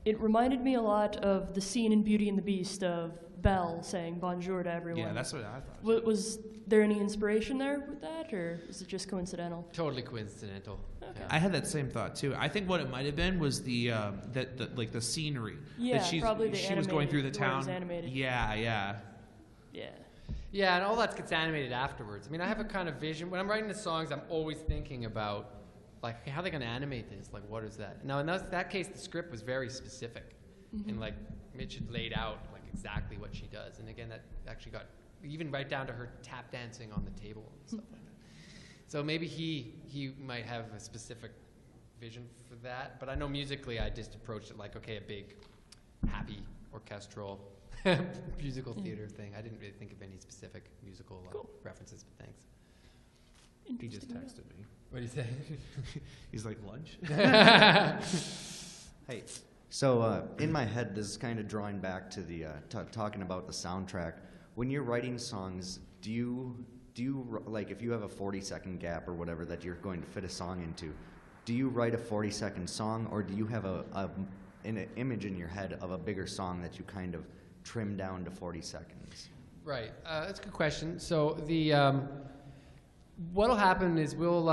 it reminded me a lot of the scene in Beauty and the Beast of Belle saying bonjour to everyone. Yeah, that's what I thought. Was there any inspiration there with that, or is it just coincidental? Totally coincidental. Okay. Yeah. I had that same thought too. I think what it might have been was the scenery. Yeah, that probably the she was going through the animated, where it town. was animated. Yeah. Yeah, and all that gets animated afterwards. I mean, I have a kind of vision. When I'm writing the songs, I'm always thinking about, like, how are they going to animate this? Like, what is that? Now, in that case, the script was very specific. Mm-hmm. And, like, Mitch had laid out, like, exactly what she does. And, again, that actually got even right down to her tap dancing on the table and stuff like that. So maybe he might have a specific vision for that. But I know musically I just approached it like, okay, a big, happy, orchestral musical theater thing. I didn't really think of any specific musical references, but thanks. He just texted me. What do you say? He's like, lunch? Hey, so in my head, this is kind of drawing back to the talking about the soundtrack. When you're writing songs, do you like, if you have a 40-second gap or whatever that you're going to fit a song into, do you write a 40-second song, or do you have an image in your head of a bigger song that you kind of trim down to 40 seconds? Right. That's a good question. So what'll happen is we'll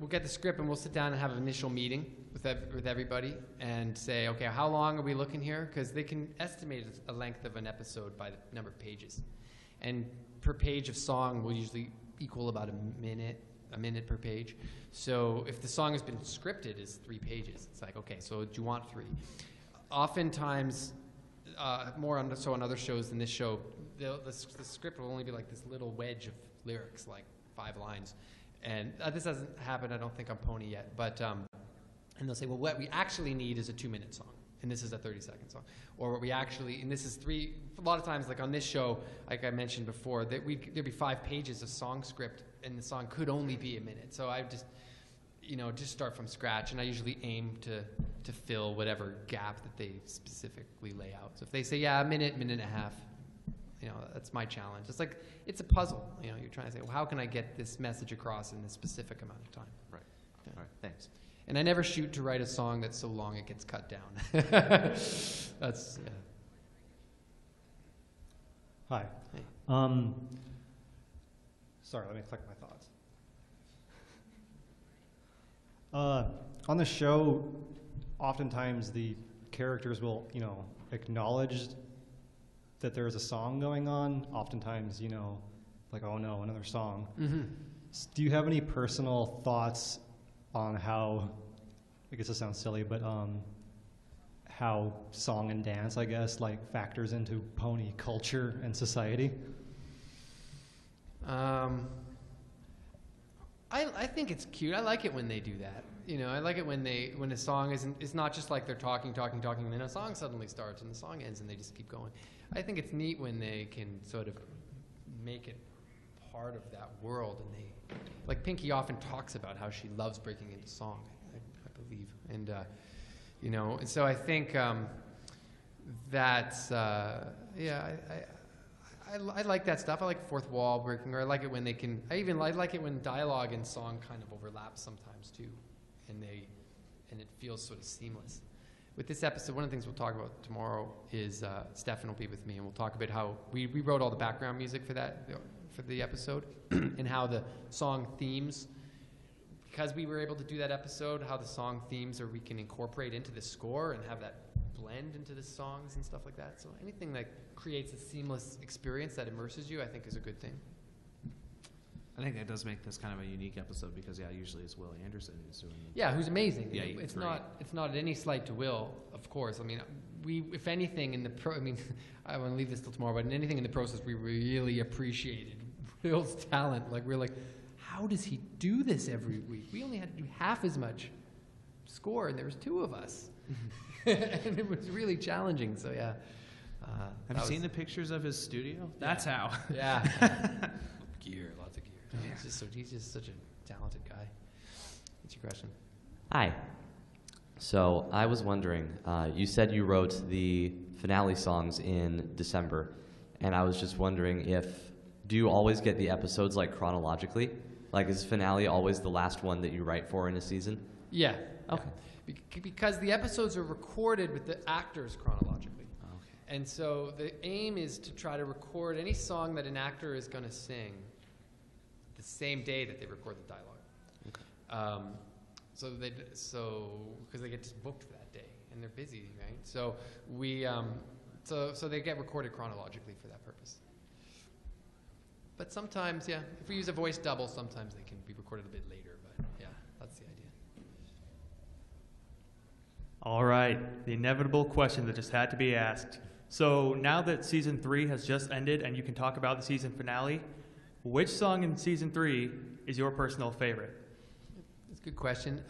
get the script and we'll sit down and have an initial meeting with everybody and say, okay, how long are we looking here? Because they can estimate a length of an episode by the number of pages, and per page of song will usually equal about a minute per page. So if the song has been scripted as 3 pages, it's like, okay, so do you want 3? Oftentimes, on other shows than this show, the script will only be like this little wedge of lyrics, like 5 lines. And this hasn't happened, I don't think, on Pony yet. But and they'll say, well, what we actually need is a 2-minute song, and this is a 30-second song. Or what we actually, and this is 3. A lot of times, like on this show, like I mentioned before, that there'd be 5 pages of song script, and the song could only be a minute. So I just, just start from scratch, and I usually aim to fill whatever gap that they specifically lay out. So if they say, yeah, a minute and a half, that's my challenge. It's like, it's a puzzle. You're trying to say, well, how can I get this message across in this specific amount of time? Right. Yeah. All right. Thanks. And I never shoot to write a song that's so long it gets cut down. That's, yeah. Hi. Hey. Sorry, let me collect my thoughts. On the show, oftentimes the characters will, acknowledge that there is a song going on. Oftentimes, like, oh no, another song. Mm-hmm. Do you have any personal thoughts on how, I guess this sounds silly, but how song and dance, I guess, like factors into pony culture and society? I think it's cute. I like it when they do that. You know, I like it when a song it's not just like they're talking, and then a song suddenly starts and the song ends and they just keep going. I think it's neat when they can sort of make it part of that world, and like Pinky often talks about how she loves breaking into song. I believe, and you know, and so I think that's I like that stuff. I like fourth wall breaking, or I like it when they can. I like it when dialogue and song kind of overlap sometimes too, and it feels sort of seamless. With this episode, one of the things we'll talk about tomorrow is Stefan will be with me, and we'll talk about how we wrote all the background music for the episode, and how the song themes, because we were able to do that episode, how the song themes we can incorporate into the score and have that blend into the songs and stuff like that. So anything that creates a seamless experience that immerses you, I think, is a good thing. I think that does make this kind of a unique episode because, usually it's Will Anderson who's doing it. Yeah, who's amazing. Yeah, it's not any slight to Will, of course. I mean, if anything in the I want to leave this till tomorrow, but in anything in the process, we really appreciated Will's talent. Like, we're like, how does he do this every week? We only had to do half as much score, and there was 2 of us. And it was really challenging, so yeah. Have you seen the pictures of his studio? That's how. Yeah. Gear, lots of gear. Yeah. He's just such a talented guy. What's your question? Hi. So I was wondering, you said you wrote the finale songs in December, and I was just wondering do you always get the episodes like chronologically? Like, is finale always the last one that you write for in a season? Yeah. Okay. Yeah. Because the episodes are recorded with the actors chronologically. Okay. And so the aim is to try to record any song that an actor is going to sing the same day that they record the dialogue. Okay. Because they get just booked for that day and they're busy, right? So so they get recorded chronologically for that purpose. But sometimes, if we use a voice double, sometimes they can be recorded a bit later. But yeah, that's the idea. All right, the inevitable question that just had to be asked. So now that season 3 has just ended and you can talk about the season finale, which song in season 3 is your personal favorite? That's a good question.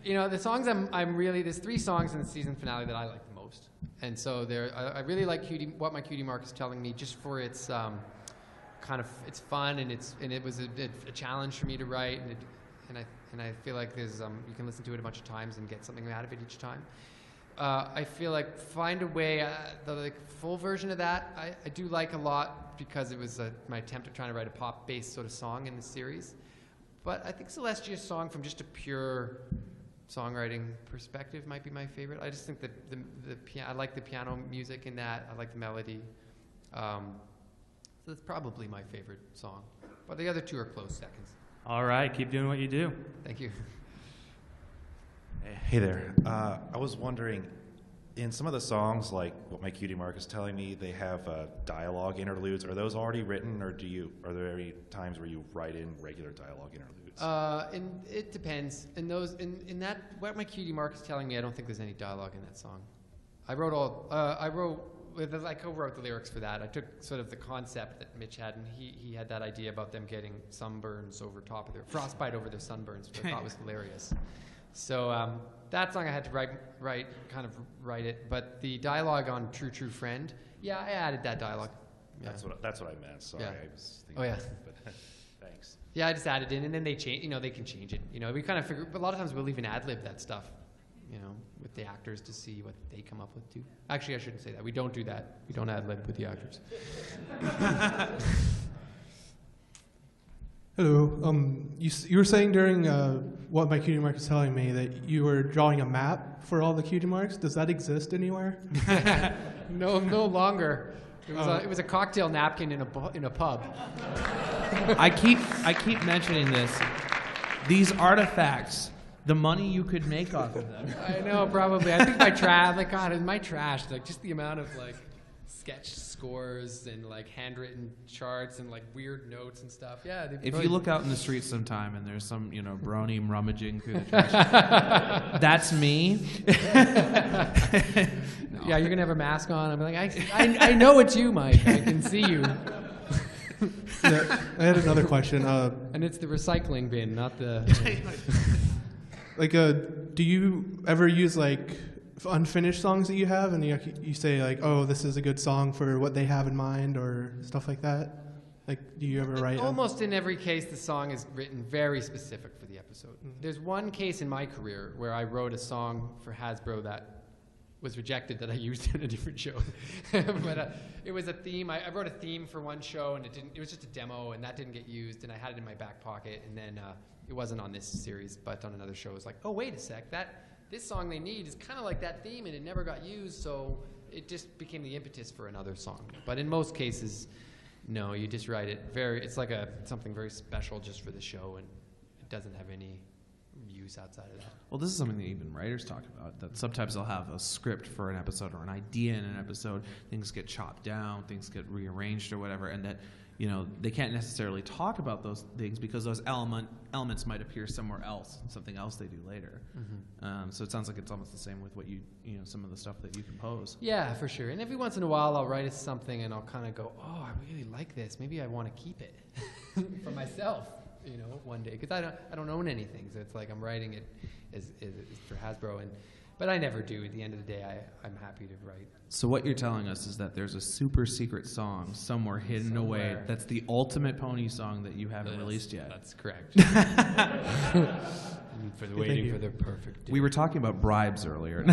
You know, the songs there's 3 songs in the season finale that I like the most. And so I really like What My Cutie Mark Is Telling Me, just for its it's fun, and it was a challenge for me to write, and I feel like there's you can listen to it a bunch of times and get something out of it each time. I feel like Find a Way, the full version of that, I do like a lot because it was my attempt at trying to write a pop-based sort of song in the series. But I think Celestia's song, from just a pure songwriting perspective, might be my favorite. I just think that I like the piano music in that. I like the melody. So that's probably my favorite song. But the other 2 are close seconds. All right, keep doing what you do. Thank you. Hey there. I was wondering, in some of the songs, like What My Cutie Mark Is Telling Me, they have dialogue interludes. Are those already written, or are there any times where you write in regular dialogue interludes? And it depends. In that What My Cutie Mark Is Telling Me, I don't think there's any dialogue in that song. I co-wrote the lyrics for that. I took sort of the concept that Mitch had, and he had that idea about them getting sunburns over top of frostbite over their sunburns, which I thought was hilarious. So that song I had to write it. But the dialogue on True True Friend, I added that dialogue. Yeah. That's what I meant. Sorry, Yeah. I was thinking. Oh, yeah. But thanks. Yeah, I just added in, and then they change. They can change it. We kind of figure. But a lot of times we'll even ad-lib that stuff, with the actors to see what they come up with too. Actually, I shouldn't say that. We don't do that. We don't ad-lib with the actors. Hello. You were saying during What My Cutie Mark Is Telling Me that you were drawing a map for all the cutie marks. Does that exist anywhere? No longer. It was a cocktail napkin in a pub. I keep mentioning this. These artifacts, the money you could make off of them. I know, probably. I think my trash, like just the amount of sketch scores and like handwritten charts and like weird notes and stuff. Yeah. If you look out in the streets sometime and there's some, brony rummaging through the trash, that's me. Yeah, you're gonna have a mask on. I'm like, I know it's you, Mike. I can see you. I had another question. And it's the recycling bin, not the. Do you ever use like unfinished songs that you have, and you say like, "Oh, this is a good song for what they have in mind," or stuff like that? Like, do you ever write? Almost in every case, the song is written very specific for the episode. Mm-hmm. There's one case in my career where I wrote a song for Hasbro that was rejected that I used in a different show. But it was a theme. I wrote a theme for one show, and it was just a demo, and that didn't get used, and I had it in my back pocket, and then it wasn't on this series, but on another show. It was like, oh, wait a sec, this song they need is kind of like that theme, and it never got used, so it just became the impetus for another song. But in most cases, no, you just write it it's like something very special just for the show, and it doesn't have any use outside of that. Well, this is something that even writers talk about, that sometimes they'll have a script for an episode or an idea in an episode, things get chopped down, things get rearranged or whatever, and that they can't necessarily talk about those things because those elements might appear somewhere else, something else they do later. Mm-hmm. So it sounds like it's almost the same with what some of the stuff that you compose. Yeah, for sure. And every once in a while I'll write something and I'll kind of go, oh, I really like this. Maybe I want to keep it for myself, one day. Because I don't own anything. So it's like I'm writing it as for Hasbro. But I never do. At the end of the day, I'm happy to write. So what you're telling us is that there's a super secret song somewhere hidden away that's the ultimate pony song that you haven't released yet. That's correct. Waiting for the perfect day. We were talking about bribes earlier.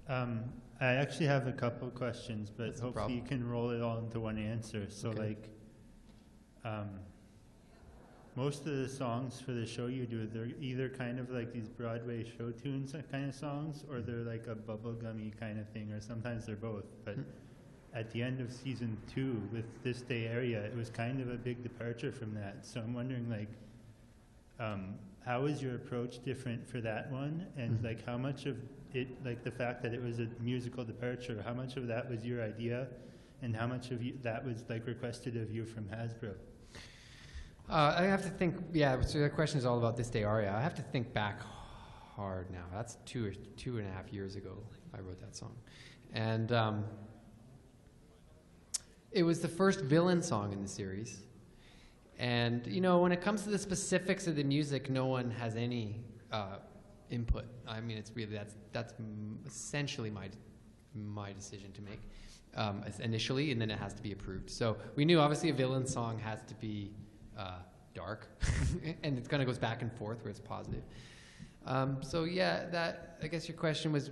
I actually have a couple of questions, but hopefully you can roll it all into one answer. So okay. Most of the songs for the show you do, they're either kind of like these Broadway show tunes kind of songs, or they're like a bubblegummy kind of thing, or sometimes they're both. But at the end of season 2 with This Day Area, it was kind of a big departure from that. So I'm wondering, how is your approach different for that one? And how much of it, the fact that it was a musical departure, how much of that was your idea, and how much of that was requested of you from Hasbro? I have to think, so the question is all about This Day Aria. I have to think back hard now. That's 2.5 years ago I wrote that song. And it was the first villain song in the series. And, when it comes to the specifics of the music, no one has any input. I mean, it's really, that's essentially my decision to make initially, and then it has to be approved. So we knew, obviously, a villain song has to be dark, and it kind of goes back and forth where it's positive. That, I guess your question was,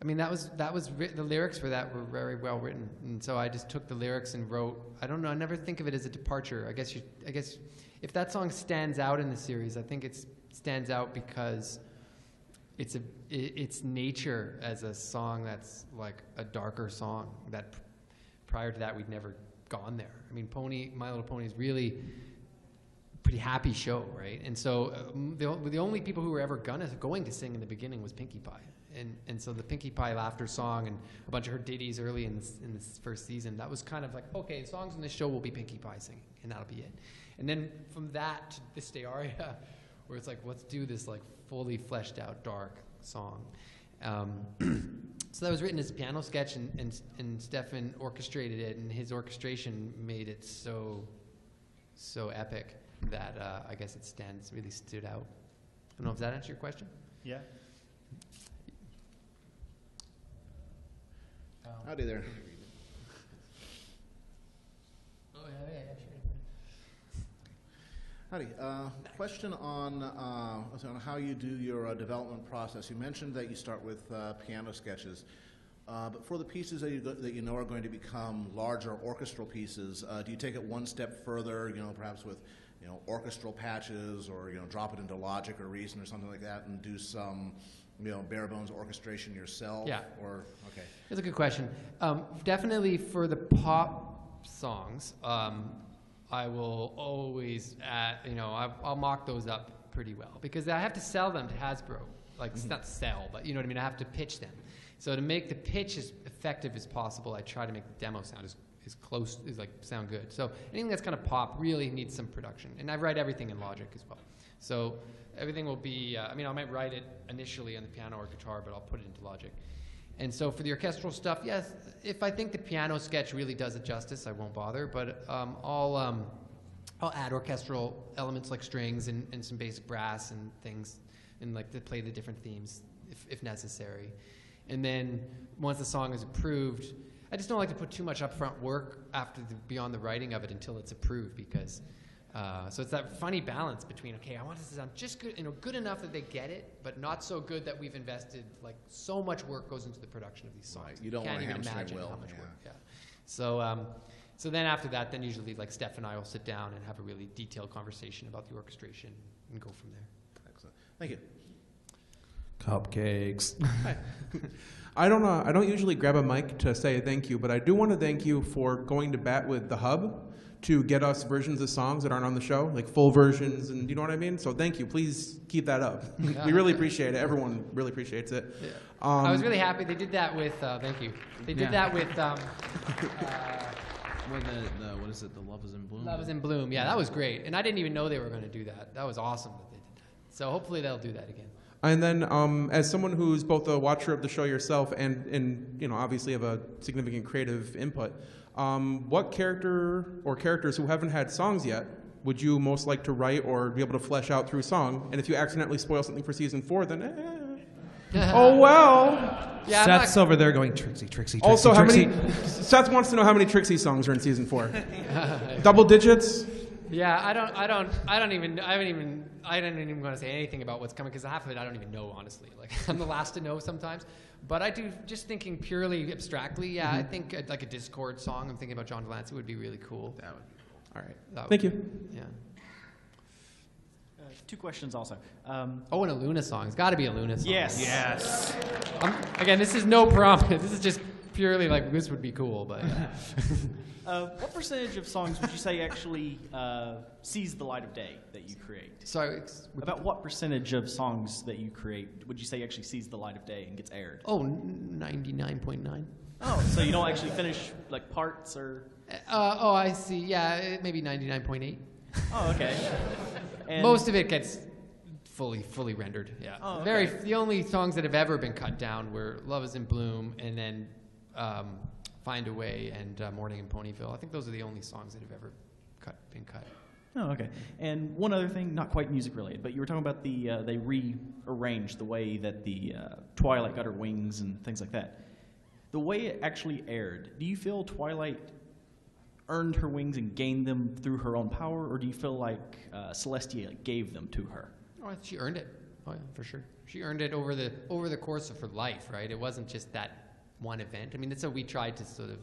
that was the lyrics for that were very well written, and so I just took the lyrics and wrote. I don't know. I never think of it as a departure. I guess if that song stands out in the series, I think it stands out because its nature as a song that's like a darker song that prior to that we'd never gone there. I mean, My Little Pony is really a pretty happy show, right? And so the only people who were ever going to sing in the beginning was Pinkie Pie. And so the Pinkie Pie Laughter song and a bunch of her ditties early in this first season, that was kind of like, okay, songs in this show will be Pinkie Pie singing, and that'll be it. And then from that to This Day Aria, where it's like, let's do this fully fleshed out dark song. So that was written as a piano sketch, and Stefan orchestrated it, and his orchestration made it so epic that I guess it really stood out. I don't know if that answered your question. Yeah. Howdy there. Oh, yeah, sure. Howdy. Question on how you do your development process. You mentioned that you start with piano sketches, but for the pieces that you know are going to become larger orchestral pieces, do you take it one step further? Perhaps with orchestral patches, or drop it into Logic or Reason or something like that, and do some bare bones orchestration yourself? Yeah. Or okay. That's a good question. Definitely for the pop songs. I will always, I'll mock those up pretty well because I have to sell them to Hasbro. Like, it's not sell, but you know what I mean? I have to pitch them. So to make the pitch as effective as possible, I try to make the demo sound as close, sound good. So anything that's kind of pop really needs some production. And I write everything in Logic as well. So everything will be, I might write it initially on the piano or guitar, but I'll put it into Logic. And so for the orchestral stuff, yes, if I think the piano sketch really does it justice, I won't bother, but I'll add orchestral elements like strings and some basic brass and things, and to play the different themes if necessary. And then once the song is approved, I just don't like to put too much upfront work beyond the writing of it until it's approved, because so it's that funny balance between, okay, I want this to sound just good, good enough that they get it, but not so good that we've invested so much work goes into the production of these songs. Right. You don't want to hamstring Will. How much work. Yeah. So then after that, then usually Steph and I will sit down and have a really detailed conversation about the orchestration and go from there. Excellent. Thank you. Cupcakes. I don't usually grab a mic to say thank you, but I do want to thank you for going to bat with the Hub to get us versions of songs that aren't on the show, like full versions, and you know what I mean? So thank you. Please keep that up. We really appreciate it. Everyone really appreciates it. Yeah. I was really happy they did that with, thank you. They did that with, what is it, the Love is in Bloom? Love is in Bloom. Yeah, that was great. And I didn't even know they were going to do that. That was awesome that they did that. So hopefully they'll do that again. And then, as someone who's both a watcher of the show yourself and obviously have a significant creative input, what character or characters who haven't had songs yet would you most like to write or be able to flesh out through song? And if you accidentally spoil something for season 4, then oh well. Yeah, Seth's over there going Trixie. Also, Trixie. Seth wants to know how many Trixie songs are in season 4. Double digits. Yeah, I don't even want to say anything about what's coming, because half of it I don't even know, honestly. I'm the last to know sometimes. But I do, just thinking purely abstractly, I think a Discord song, I'm thinking about John Delancey, would be really cool. That would be cool. All right. Thank you. Yeah. 2 questions also. And a Luna song. It's got to be a Luna song. Yes. Again, this is no promise. This is just purely this would be cool, but... What percentage of songs would you say actually sees the light of day that you create? Sorry? About what percentage of songs that you create would you say actually sees the light of day and gets aired? Oh, 99.9. Oh, so you don't actually finish parts or... I see. Yeah, maybe 99.8. Oh, okay. And most of it gets fully rendered. Yeah. Oh, okay. The only songs that have ever been cut down were "Love Is in Bloom" and then "Find a Way" and "Morning in Ponyville." I think those are the only songs that have ever been cut. Oh, okay. And one other thing, not quite music related, but you were talking about they rearranged the way that the Twilight got her wings and things like that. The way it actually aired, do you feel Twilight earned her wings and gained them through her own power, or do you feel like Celestia gave them to her? Oh, she earned it. Oh, yeah, for sure. She earned it over the course of her life, right? It wasn't just that one event. I mean, that's what we tried to sort of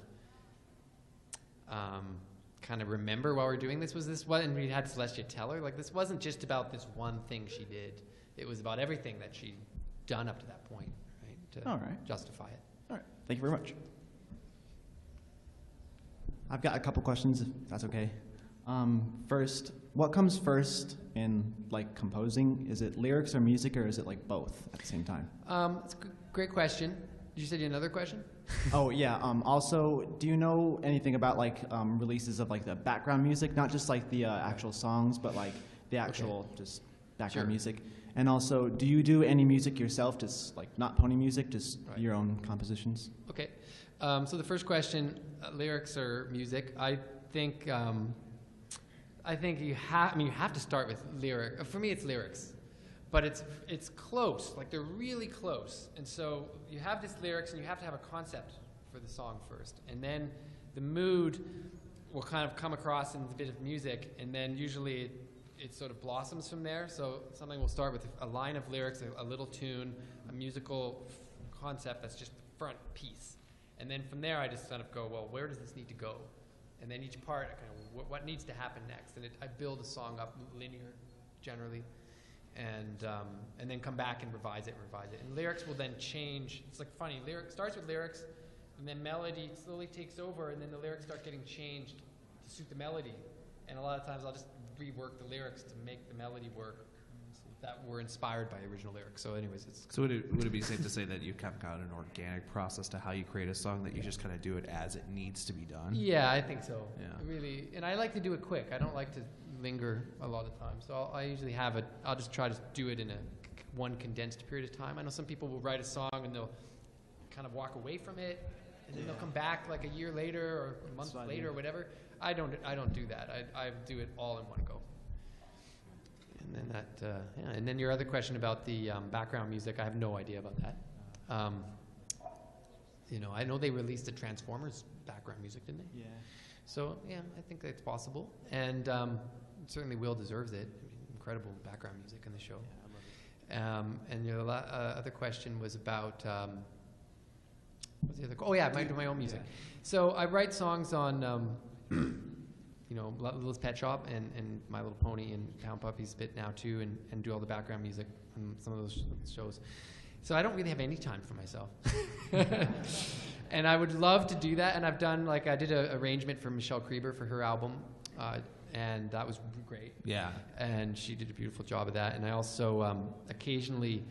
kind of remember while we're doing this. And we had Celestia tell her, this wasn't just about this one thing she did. It was about everything that she'd done up to that point, right? To justify it. All right. Thank you very much. I've got a couple questions, if that's okay. First, what comes first in composing? Is it lyrics or music, or is it both at the same time? It's a great question. Did you say another question? Oh yeah. Also, do you know anything about releases of the background music, not just the actual songs, but the actual just background music? And also, do you do any music yourself, just not pony music, just your own compositions? Okay. So the first question, lyrics or music? I think you have to start with lyric. For me, it's lyrics, but it's close. They're really close, and so you have this lyrics, and you have to have a concept for the song first, and then the mood will kind of come across in a bit of music, and then usually it sort of blossoms from there. So something will start with a line of lyrics, a little tune, a musical concept that's just the front piece. And then from there, I just kind of go, well, where does this need to go? And then each part, what needs to happen next? And I build a song up linear, generally, and then come back and revise it. And lyrics will then change. It's funny. Lyric starts with lyrics, and then melody slowly takes over, and then the lyrics start getting changed to suit the melody. And a lot of times, I'll just rework the lyrics to make the melody work. that were inspired by original lyrics. So anyways, it's So would it be safe to say that you kind of got an organic process to how you create a song, that you just kind of do it as it needs to be done? Yeah, I think so. Yeah. Really, and I like to do it quick. I don't like to linger a lot of time. So I usually I'll just try to do it in one condensed period of time. I know some people will write a song and they'll kind of walk away from it, and then they'll come back like a year later or a month later or whatever. I don't do that. I do it all in one go. And then and then your other question about the background music, I have no idea about that. I know they released the Transformers background music, didn't they? Yeah. So yeah, I think it's possible, and certainly Will deserves it. I mean, incredible background music in the show. Yeah, I love it. And your other question was about what's the other? Oh yeah, my own music. Yeah. So I write songs on. Little Pet Shop and My Little Pony and Pound Puppy's bit now too, and do all the background music on some of those shows. So I don't really have any time for myself. And I would love to do that, and I've done, I did an arrangement for Michelle Krieber for her album, and that was great. Yeah. And she did a beautiful job of that. And I also occasionally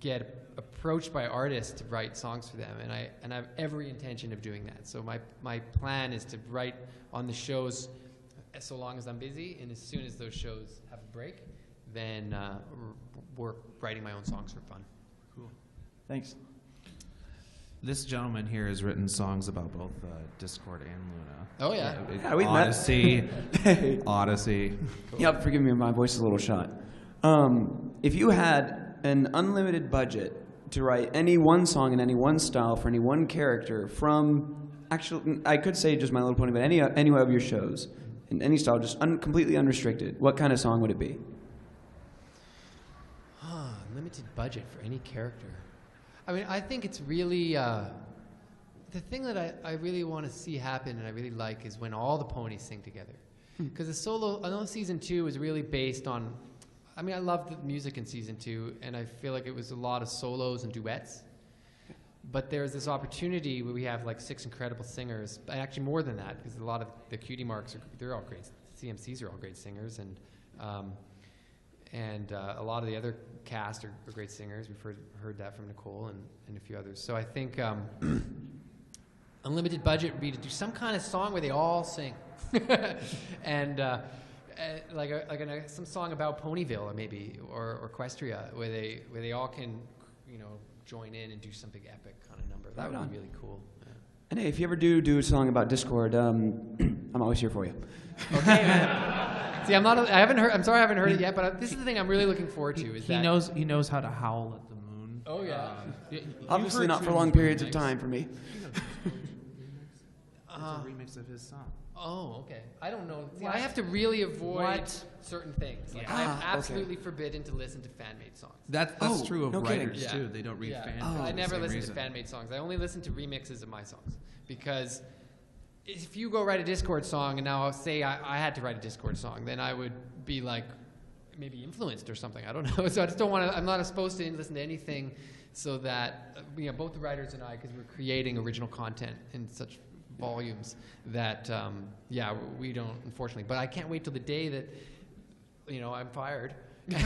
get approached by artists to write songs for them, and I have every intention of doing that. So my plan is to write on the shows so long as I'm busy, and as soon as those shows have a break, then we're writing my own songs for fun. Cool. Thanks. This gentleman here has written songs about both Discord and Luna. Oh yeah. We've Odyssey. Odyssey. Cool. Yep, forgive me, my voice is a little shot. If you had an unlimited budget to write any one song in any one style for any one character from, actually, I could say just My Little Pony, but any of your shows, in any style, just completely unrestricted, what kind of song would it be? Limited budget for any character. I mean, I think it's really, the thing that I really want to see happen and I really like is when all the ponies sing together. Because I know season 2 is really based on, I mean, I loved the music in season 2, and I feel like it was a lot of solos and duets. But there's this opportunity where we have 6 incredible singers, and actually more than that, because a lot of the Cutie Marks, they're all great. CMCs are all great singers, and a lot of the other cast are great singers. We've heard that from Nicole and a few others. So I think unlimited budget would be to do some kind of song where they all sing, and some song about Ponyville or Equestria, where they all can join in and do some big epic kind of number. That would be really cool. Yeah. And hey, if you ever do a song about Discord, I'm always here for you. Okay, man. See, I'm sorry I haven't heard it yet, but this is the thing I'm really looking forward to. He knows how to howl at the moon. Oh yeah. Obviously not for long periods of time for me. It's a remix of his song. Oh, okay. I don't know. See, I have to really avoid certain things. I'm absolutely forbidden to listen to fan-made songs. That's true of writers too. They don't read fan-made. I never listen to fan-made songs. I only listen to remixes of my songs, because if you go write a Discord song and now say I had to write a Discord song, then I would be maybe influenced or something. I don't know. So I just don't want to. I'm not supposed to listen to anything, so that both the writers and I, because we're creating original content in such volumes that we don't, unfortunately. But I can't wait till the day that I'm fired. There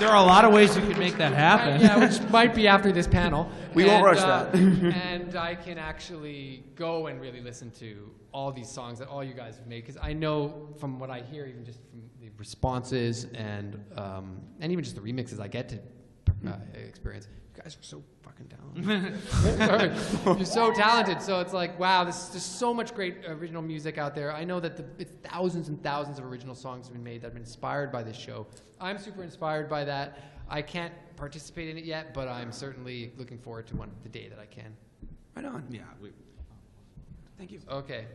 are a lot of ways you could make that happen. Which might be after this panel. We won't rush that. And I can actually go and really listen to all these songs that all you guys have made, because I know from what I hear, even just from the responses and even just the remixes I get to experience, you guys are so fucking talented. You're so talented. So it's wow, there's so much great original music out there. I know that it's thousands and thousands of original songs have been made that have been inspired by this show. I'm super inspired by that. I can't participate in it yet, but I'm certainly looking forward to the day that I can. Right on. Yeah. Thank you. Okay.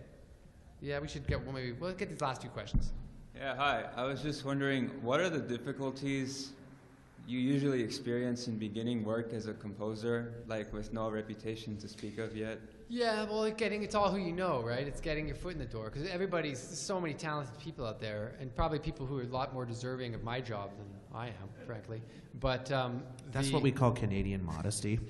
Yeah, we should we'll get these last 2 questions. Yeah, hi. I was just wondering, what are the difficulties you usually experience in beginning work as a composer, with no reputation to speak of yet? Yeah, well, it's all who you know, right? It's getting your foot in the door, because there's so many talented people out there, and probably people who are a lot more deserving of my job I am, frankly. But That's what we call Canadian modesty.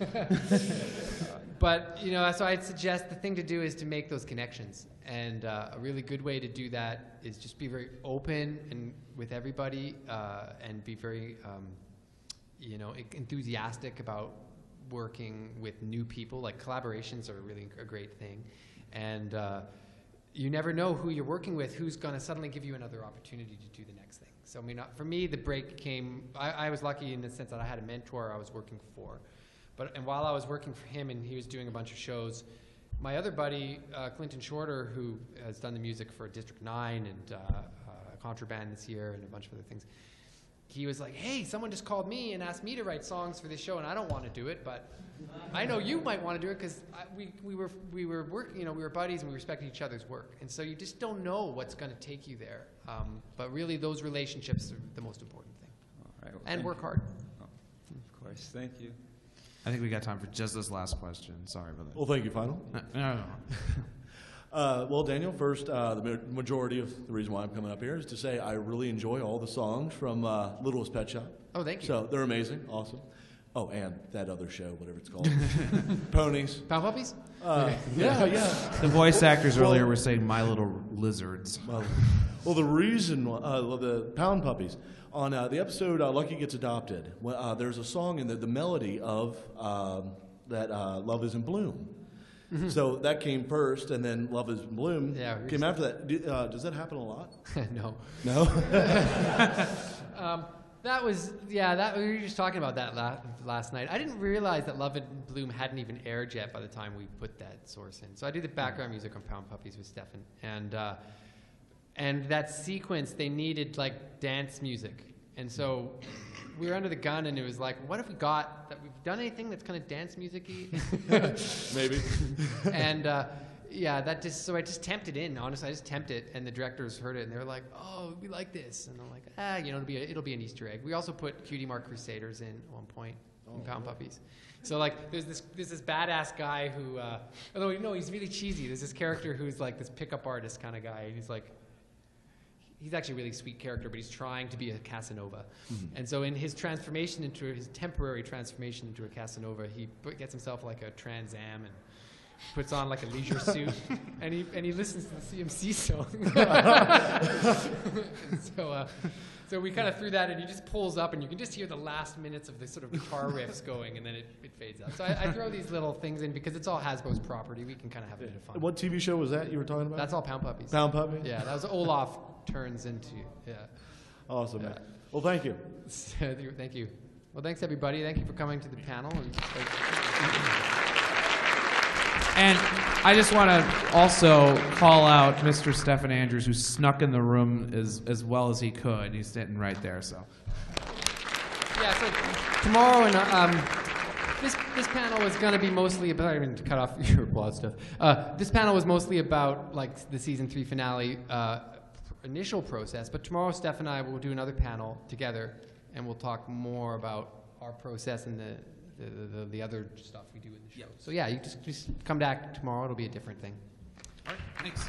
But, you know, so I'd suggest the thing to do is to make those connections. And a really good way to do that is just be very open and with everybody and be very, you know, enthusiastic about working with new people. Like collaborations are really a great thing. And you never know who you're working with, who's going to suddenly give you another opportunity to do the next thing. So, I mean, for me, the break came, I was lucky in the sense that I had a mentor I was working for. And while I was working for him and he was doing a bunch of shows, my other buddy, Clinton Shorter, who has done the music for District 9 and Contraband this year and a bunch of other things, he was like, hey, someone just called me and asked me to write songs for this show, and I don't want to do it, but I know you might want to do it because we were working, you know, we were buddies and we respected each other's work. And so you just don't know what's going to take you there. But really, those relationships are the most important thing. All right, well, and work hard. Oh, of course, thank you. I think we got time for just this last question. Sorry about that. Well, thank you, Final. No. Well, Daniel, first, the majority of the reason why I'm coming up here is to say I really enjoy all the songs from Littlest Pet Shop. Oh, thank you. So they're amazing, awesome. Oh, and that other show, whatever it's called. Ponies. Pound Puppies? Yeah. The voice actors earlier were saying My Little Lizards. Well, the reason, the Pound Puppies, on the episode Lucky Gets Adopted, there's a song in the melody of that Love Is in Bloom. Mm-hmm. So that came first, and then Love Is in Bloom came after that. Does that happen a lot? No. No? That was, we were just talking about that last night. I didn't realize that Love in Bloom hadn't even aired yet by the time we put that source in. So I do the background music on Pound Puppies with Stefan. And that sequence, they needed like dance music. And so we were under the gun, and it was like, what if we got, that we've done anything that's kind of dance music-y? Maybe. And so I just temped it in, honestly. I just temped it, and the directors heard it, and they were like, oh, we like this. And I'm like, it'll be an Easter egg. We also put Cutie Mark Crusaders in at one point in Pound Puppies. So like, there's this badass guy who, although, no, he's really cheesy. There's this character who's like this pickup artist kind of guy, and he's actually a really sweet character, but he's trying to be a Casanova. Mm-hmm. And so in his temporary transformation into a Casanova, he gets himself like a Trans Am and puts on like a leisure suit, and he listens to the CMC song. So we kind of threw that, and he just pulls up, and you can just hear the last minutes of the sort of guitar riffs going, and then it fades out. So I throw these little things in because it's all Hasbro's property. We can kind of have a bit of fun. What TV show was that you were talking about? That's all Pound Puppies. Pound Puppies? Yeah, that was Olaf turns into, Awesome, man. Well, thank you. Thank you. Well, thanks, everybody. Thank you for coming to the panel. And I just want to also call out Mr. Stephen Andrews, who snuck in the room as well as he could. He's sitting right there, so. Yeah, so tomorrow, and this panel is going to be mostly about, I didn't cut off your applause stuff. This panel was mostly about like the season 3 finale initial process, but tomorrow Steph and I will do another panel together, and we'll talk more about our process and the other stuff we do in the show. So yeah, you just come back tomorrow. It'll be a different thing. All right, thanks.